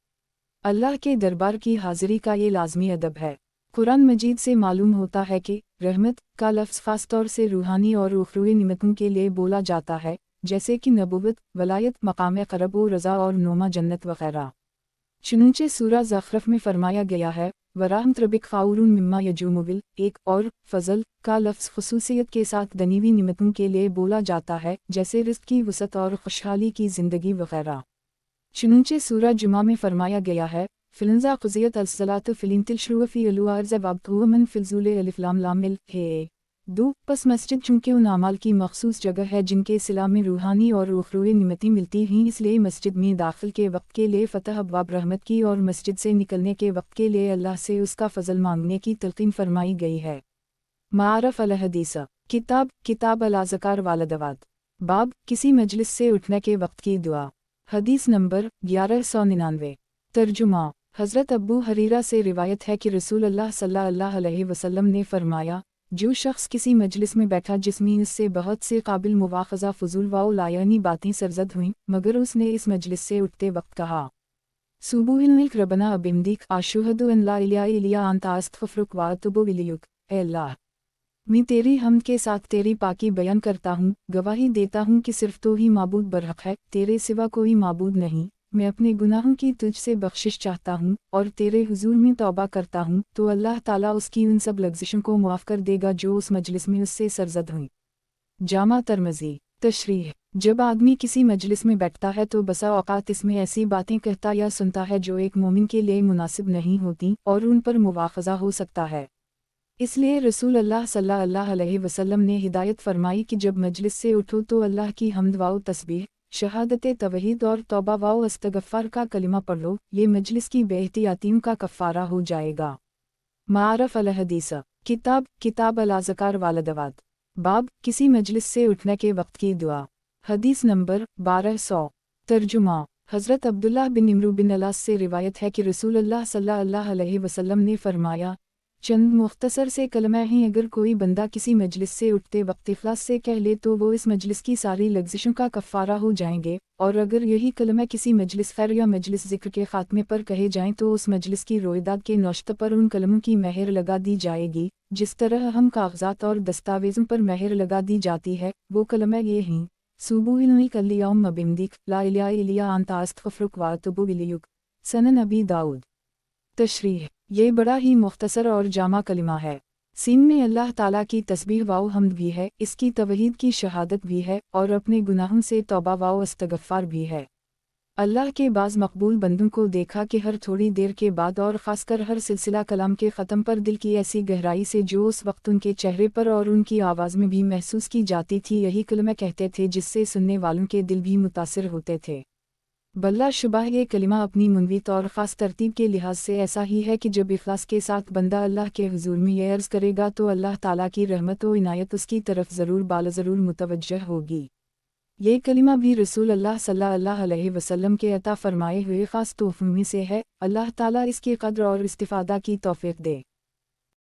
S1: अल्लाह के दरबार की हाज़िरी का ये लाज़मी अदब है। कुरान मजीद से मालूम होता है कि रहमत का लफ्ज़ ख़ास तौर से रूहानी और उखरवी निमतों के लिए बोला जाता है, जैसे कि नबूवत, वलायत, मकाम क़रब व रज़ा और नोमा जन्नत वग़ैरह। चुनांचे सूरा ज़ख़रफ़ में फरमाया गया है, वराहमत रबिक ख़ाउरुन मिम्मा यजूमुबिल, एक और फ़ज़ल का लफ्ज़ ख़ुसूसियत के साथ दनीवी निमतों के लिए बोला जाता है, जैसे रिज़्क़ की वसअत और खुशहाली की ज़िंदगी वग़ैरह। चुनांचे सूरा जुमा में फरमाया गया है, फ़िलंज़ा क़ुज़ियत अलसलात फ़िलिंतिल शुरूफ़ी अलुआर्ज़ वाब्तुमन फ़िलज़ूले अलिफ़ लाम लामिल है। दो, पस मस्जिद चूँकि उन अमाल की मखसूस जगह है जिनके सिला में रूहानी और उखरवी निमतें मिलती हैं, इसलिए मस्जिद में दाखिल के वक्त के लिए फ़तह अब्वाब रहमत की और मस्जिद से निकलने के वक्त के लिए अल्लाह से उसका फ़ज़ल मांगने की तलक़ीन फरमाई गई है। मारफ अल हदीसा। किताब अल-अज़कार वालदवात। बाब, किसी मजलिस से उठने के वक्त की दुआ। हदीस नंबर 1199। तर्जुमा। हज़रत अब्बू हरीरा से रिवायत है कि रसूल अल्लाह सल्लल्लाहु अलैहि वसल्लम ने फरमाया, जो शख्स किसी मजलिस में बैठा जिसमें इससे बहुत से काबिल मुवाख़ज़ा फ़ुज़ूल व लायानी बातें सरज़द हुईं, मगर उसने इस मजलिस से उठते वक्त कहा, सुबूहिल्निक रबना अबिमदिक आशुहदु अन ला इलाहा इल्ला अंता अस्तग़फ़िरुक व अतूबु इलैक। ए अल्लाह, मैं तेरी हमद के साथ तेरी पाकी बयान करता हूँ, गवाही देता हूँ कि सिर्फ तो ही माबूद बरहक है, तेरे सिवा कोई माबूद नहीं। मैं अपने गुनाहों की तुझसे बख्शिश चाहता हूँ और तेरे हुजूर में तौबा करता हूँ, तो अल्लाह ताला उसकी उन सब लग़ज़िशों को मुआफ़ कर देगा जो उस मजलिस में उससे सरज़द हुई। जामा तिर्मिज़ी। तशरीह। जब आदमी किसी मजलिस में बैठता है तो बसा औक़ात इसमें ऐसी बातें कहता या सुनता है जो एक मोमिन के लिए मुनासिब नहीं होती और उन पर मुवाख़ज़ा हो सकता है। इसलिए रसूल अल्लाह सल्लल्लाहु अलैहि वसल्लम ने हिदायत फरमाई कि जब मजलिस से उठो तो अल्लाह की हम्द व तस्बीह, शहादत तवहीद और तौबा व इस्तग़फ़ार का कलिमा पढ़ लो, ये मजलिस की बेएहतियातियों का कफ़ारा हो जाएगा। मारफ़ अल हदीस। किताब अल अज़कार वालदवात। बाब, किसी मजलिस से उठने के वक्त की दुआ। हदीस नंबर 1200। तर्जुमा। हज़रत अब्दुल्लाह बिन इम्रू बिन अलास से रिवायत है कि रसूल अल्लाह सल्लल्लाहु अलैहि वसल्लम ने फरमाया, चंद मुख्तसर से कलमा हैं, अगर कोई बंदा किसी मजलिस से उठते वक्त इखलास से कह ले तो वो इस मजलिस की सारी लग़ज़िशों का कफ़ारा हो जाएंगे, और अगर यही कलमा किसी मजलिस खैर या मजलिस ज़िक्र के ख़ात्मे पर कहे जाएं तो उस मजलिस की रोईदाद के नौश्त पर उन कलमों की मेहर लगा दी जाएगी, जिस तरह हम कागज़ात और दस्तावेज़ों पर मेहर लगा दी जाती है। वो कलमा ये हैं, सुबूहिल्निक अल-यौम बिहम्दिक ला इलाहा इल्ला अंता अस्तग़फ़िरुक व अतूबु इलैक। सनन अबी दाऊद। तशरीह। ये बड़ा ही मुख्तसर और जामा कलिमा है। सीन में अल्लाह ताला की तस्बीह व हम्द भी है, इसकी तवहीद की शहादत भी है और अपने गुनाहों से तौबा व इस्तग़फ़ार भी है। अल्लाह के बाज़ मकबूल बंदों को देखा कि हर थोड़ी देर के बाद और ख़ासकर हर सिलसिला कलाम के ख़त्म पर दिल की ऐसी गहराई से जो उस वक्त उनके चेहरे पर और उनकी आवाज़ में भी महसूस की जाती थी, यही कलिमा कहते थे जिससे सुनने वालों के दिल भी मुतासिर होते थे। बल्ला शुबह ये कलिमा अपनी मुनवीत और ख़ास तरतीब के लिहाज से ऐसा ही है कि जब इखलास के साथ बंदा अल्लाह के हुजूर में ये अर्ज़ करेगा तो अल्लाह ताला की रहमत व इनायत उसकी तरफ ज़रूर मुतवज्जह होगी। ये कलिमा भी रसूल अल्लाह सल्लल्लाहु अलैहि वसल्लम के अता फरमाए हुए ख़ास तोहफ़ों में से है। अल्लाह ताला इसकी क़द्र और इस्तिफ़ादा की तौफ़ीक़ दे।